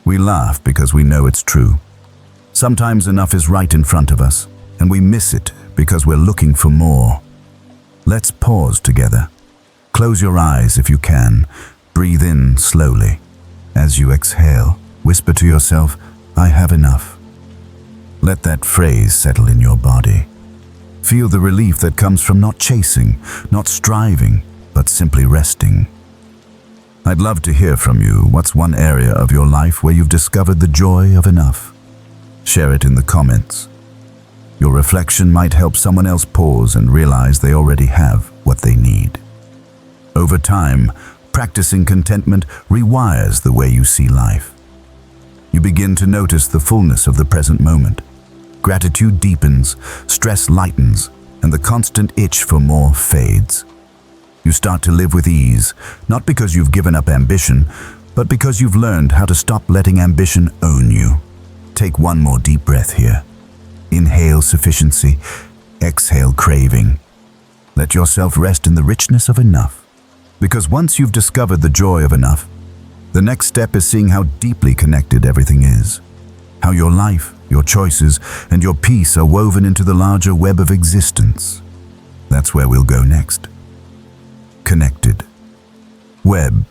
We laugh because we know it's true. Sometimes enough is right in front of us, and we miss it because we're looking for more. Let's pause together. Close your eyes if you can. Breathe in slowly. As you exhale, whisper to yourself, "I have enough." Let that phrase settle in your body. Feel the relief that comes from not chasing, not striving, but simply resting. I'd love to hear from you. What's one area of your life where you've discovered the joy of enough? Share it in the comments. Your reflection might help someone else pause and realize they already have what they need. Over time, practicing contentment rewires the way you see life. You begin to notice the fullness of the present moment. Gratitude deepens, stress lightens, and the constant itch for more fades. You start to live with ease, not because you've given up ambition, but because you've learned how to stop letting ambition own you. Take one more deep breath here. Inhale sufficiency, exhale craving. Let yourself rest in the richness of enough. Because once you've discovered the joy of enough, the next step is seeing how deeply connected everything is. How your life, your choices, and your peace are woven into the larger web of existence. That's where we'll go next. Connected. Web.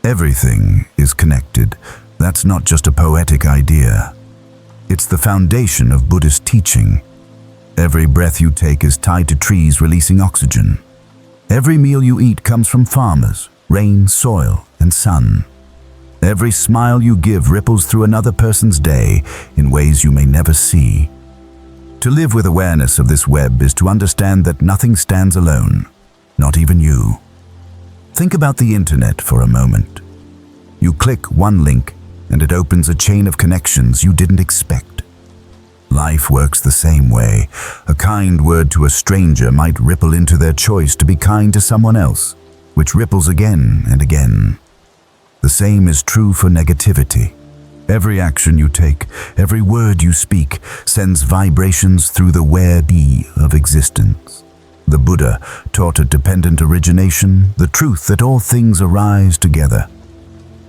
Everything is connected. That's not just a poetic idea. It's the foundation of Buddhist teaching. Every breath you take is tied to trees releasing oxygen. Every meal you eat comes from farmers, rain, soil, and sun. Every smile you give ripples through another person's day in ways you may never see. To live with awareness of this web is to understand that nothing stands alone, not even you. Think about the internet for a moment. You click one link and it opens a chain of connections you didn't expect. Life works the same way. A kind word to a stranger might ripple into their choice to be kind to someone else, which ripples again and again. The same is true for negativity. Every action you take, every word you speak, sends vibrations through the web of existence. The Buddha taught a dependent origination, the truth that all things arise together.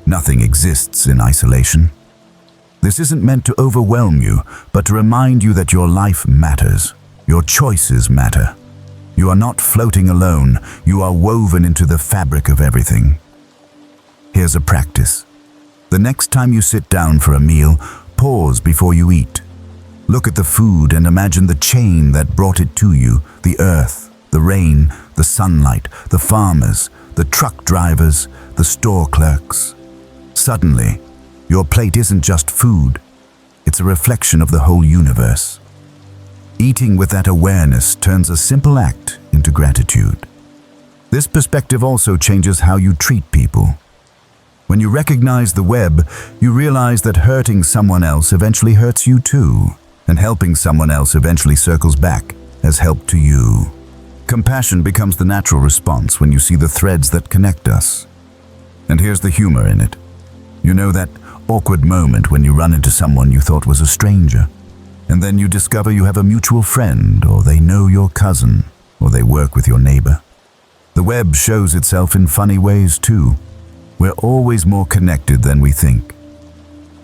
Nothing exists in isolation. This isn't meant to overwhelm you, but to remind you that your life matters. Your choices matter. You are not floating alone. You are woven into the fabric of everything. Here's a practice. The next time you sit down for a meal, pause before you eat. Look at the food and imagine the chain that brought it to you, the earth, the rain, the sunlight, the farmers, the truck drivers, the store clerks. Suddenly, your plate isn't just food, it's a reflection of the whole universe. Eating with that awareness turns a simple act into gratitude. This perspective also changes how you treat people. When you recognize the web, you realize that hurting someone else eventually hurts you too, and helping someone else eventually circles back as help to you. Compassion becomes the natural response when you see the threads that connect us. And here's the humor in it. You know that awkward moment when you run into someone you thought was a stranger, and then you discover you have a mutual friend, or they know your cousin, or they work with your neighbor. The web shows itself in funny ways too. We're always more connected than we think.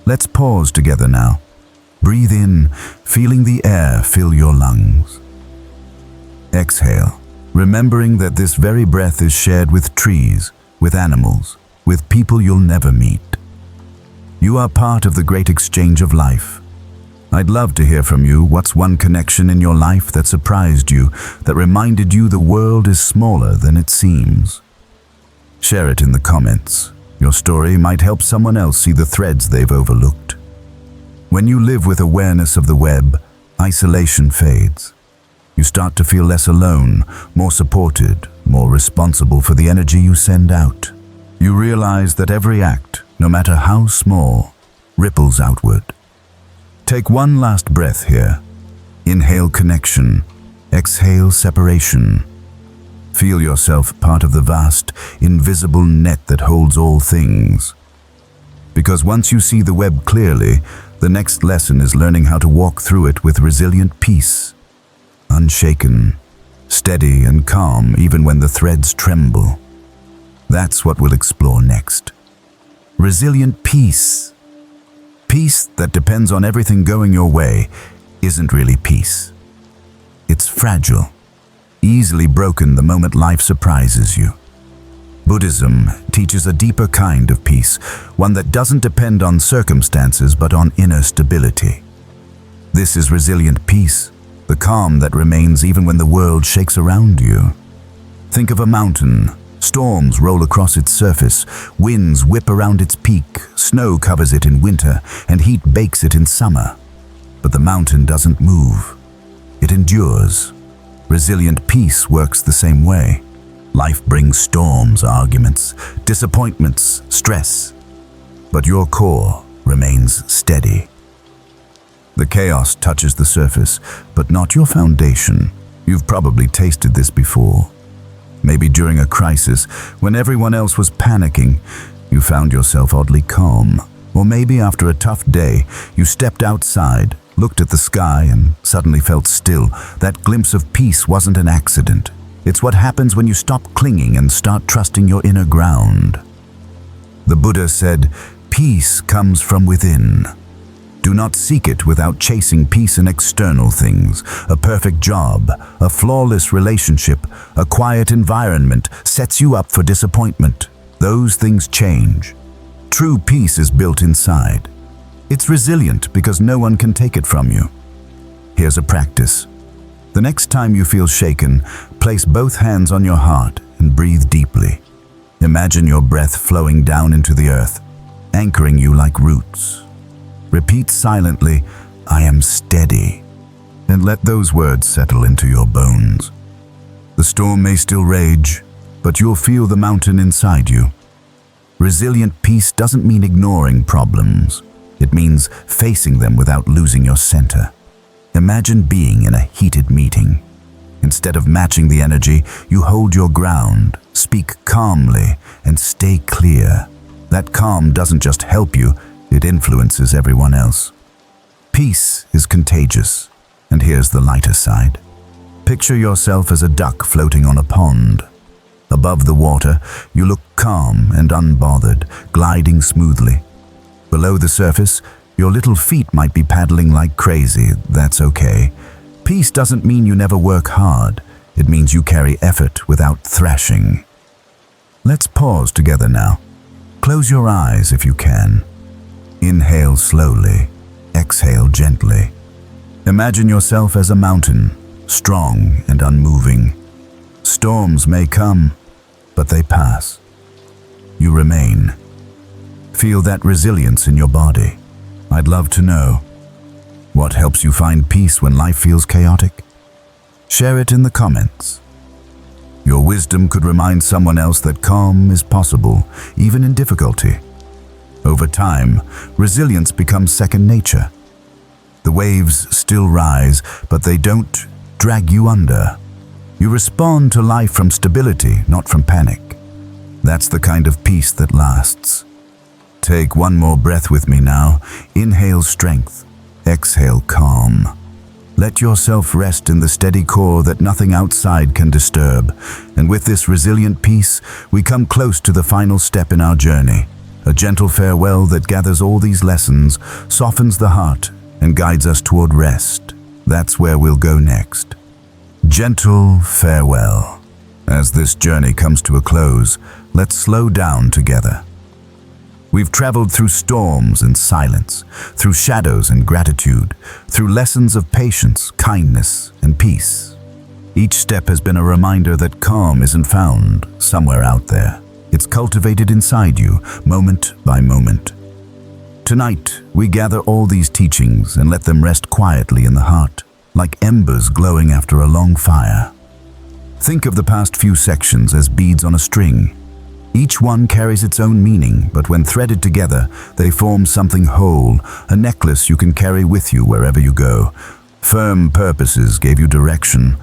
Let's pause together now. Breathe in, feeling the air fill your lungs. Exhale, remembering that this very breath is shared with trees, with animals, with people you'll never meet. You are part of the great exchange of life. I'd love to hear from you. What's one connection in your life that surprised you, that reminded you the world is smaller than it seems? Share it in the comments. Your story might help someone else see the threads they've overlooked. When you live with awareness of the web, isolation fades. You start to feel less alone, more supported, more responsible for the energy you send out. You realize that every act, no matter how small, ripples outward. Take one last breath here. Inhale connection, exhale separation. Feel yourself part of the vast, invisible net that holds all things. Because once you see the web clearly, the next lesson is learning how to walk through it with resilient peace. Unshaken, steady and calm even when the threads tremble. That's what we'll explore next. Resilient peace. Peace that depends on everything going your way isn't really peace. It's fragile, easily broken the moment life surprises you. Buddhism teaches a deeper kind of peace, one that doesn't depend on circumstances but on inner stability. This is resilient peace, the calm that remains even when the world shakes around you. Think of a mountain. Storms roll across its surface, winds whip around its peak, snow covers it in winter, and heat bakes it in summer. But the mountain doesn't move. It endures. Resilient peace works the same way. Life brings storms, arguments, disappointments, stress. But your core remains steady. The chaos touches the surface, but not your foundation. You've probably tasted this before. Maybe during a crisis, when everyone else was panicking, you found yourself oddly calm. Or maybe after a tough day, you stepped outside, looked at the sky, and suddenly felt still. That glimpse of peace wasn't an accident. It's what happens when you stop clinging and start trusting your inner ground. The Buddha said, "Peace comes from within." Do not seek it without chasing peace in external things. A perfect job, a flawless relationship, a quiet environment sets you up for disappointment. Those things change. True peace is built inside. It's resilient because no one can take it from you. Here's a practice. The next time you feel shaken, place both hands on your heart and breathe deeply. Imagine your breath flowing down into the earth, anchoring you like roots. Repeat silently, "I am steady," and let those words settle into your bones. The storm may still rage, but you'll feel the mountain inside you. Resilient peace doesn't mean ignoring problems. It means facing them without losing your center. Imagine being in a heated meeting. Instead of matching the energy, you hold your ground, speak calmly, and stay clear. That calm doesn't just help you, it influences everyone else. Peace is contagious, and here's the lighter side. Picture yourself as a duck floating on a pond. Above the water, you look calm and unbothered, gliding smoothly. Below the surface, your little feet might be paddling like crazy. That's okay. Peace doesn't mean you never work hard. It means you carry effort without thrashing. Let's pause together now. Close your eyes if you can. Inhale slowly. Exhale gently. Imagine yourself as a mountain, strong and unmoving. Storms may come, but they pass. You remain. Feel that resilience in your body. I'd love to know. What helps you find peace when life feels chaotic? Share it in the comments. Your wisdom could remind someone else that calm is possible, even in difficulty. Over time, resilience becomes second nature. The waves still rise, but they don't drag you under. You respond to life from stability, not from panic. That's the kind of peace that lasts. Take one more breath with me now. Inhale strength. Exhale calm. Let yourself rest in the steady core that nothing outside can disturb. And with this resilient peace, we come close to the final step in our journey. A gentle farewell that gathers all these lessons, softens the heart, and guides us toward rest. That's where we'll go next. Gentle farewell. As this journey comes to a close, let's slow down together. We've traveled through storms and silence, through shadows and gratitude, through lessons of patience, kindness, and peace. Each step has been a reminder that calm isn't found somewhere out there. It's cultivated inside you, moment by moment. Tonight, we gather all these teachings and let them rest quietly in the heart, like embers glowing after a long fire. Think of the past few sections as beads on a string. Each one carries its own meaning, but when threaded together, they form something whole, a necklace you can carry with you wherever you go. Firm purposes gave you direction.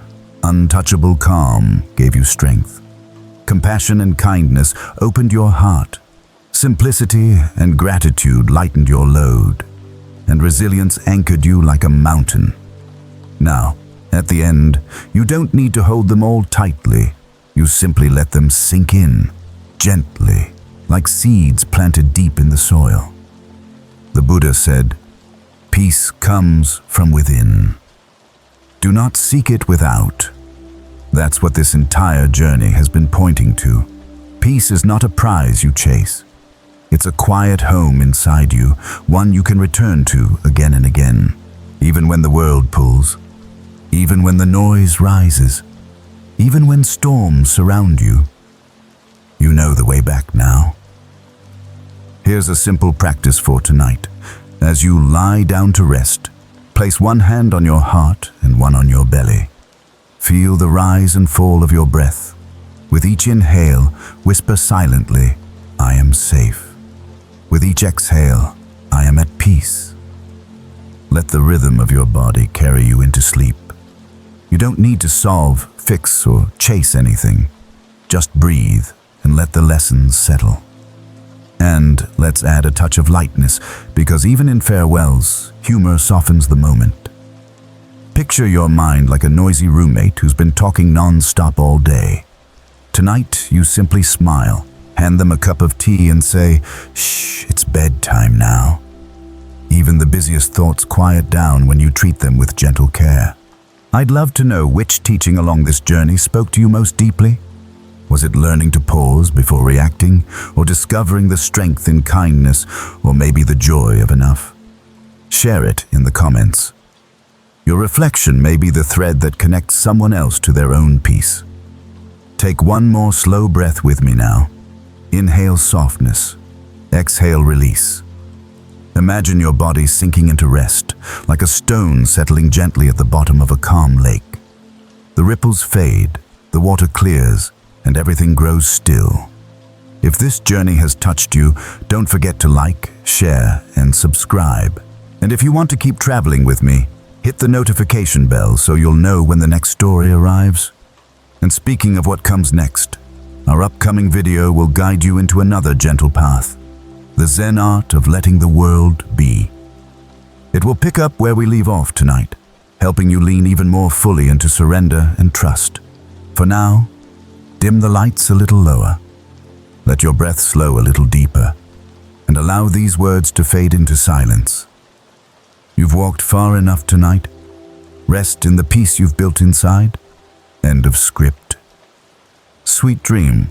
Untouchable calm gave you strength. Compassion and kindness opened your heart. Simplicity and gratitude lightened your load. And resilience anchored you like a mountain. Now, at the end, you don't need to hold them all tightly. You simply let them sink in. Gently, like seeds planted deep in the soil. The Buddha said, "Peace comes from within. Do not seek it without." That's what this entire journey has been pointing to. Peace is not a prize you chase. It's a quiet home inside you, one you can return to again and again, even when the world pulls, even when the noise rises, even when storms surround you. You know the way back now. Here's a simple practice for tonight. As you lie down to rest, place one hand on your heart and one on your belly. Feel the rise and fall of your breath. With each inhale, whisper silently, "I am safe." With each exhale, "I am at peace." Let the rhythm of your body carry you into sleep. You don't need to solve, fix, or chase anything. Just breathe and let the lessons settle. And let's add a touch of lightness, because even in farewells, humor softens the moment. Picture your mind like a noisy roommate who's been talking non-stop all day. Tonight, you simply smile, hand them a cup of tea and say, "Shh, it's bedtime now." Even the busiest thoughts quiet down when you treat them with gentle care. I'd love to know which teaching along this journey spoke to you most deeply. Was it learning to pause before reacting, or discovering the strength in kindness, or maybe the joy of enough? Share it in the comments. Your reflection may be the thread that connects someone else to their own peace. Take one more slow breath with me now. Inhale softness. Exhale release. Imagine your body sinking into rest, like a stone settling gently at the bottom of a calm lake. The ripples fade, the water clears, and everything grows still. If this journey has touched you, don't forget to like, share, and subscribe. And if you want to keep traveling with me, hit the notification bell so you'll know when the next story arrives. And speaking of what comes next, our upcoming video will guide you into another gentle path, the Zen art of letting the world be. It will pick up where we leave off tonight, helping you lean even more fully into surrender and trust. For now, dim the lights a little lower, let your breath slow a little deeper, and allow these words to fade into silence. You've walked far enough tonight. Rest in the peace you've built inside. End of script. Sweet dream.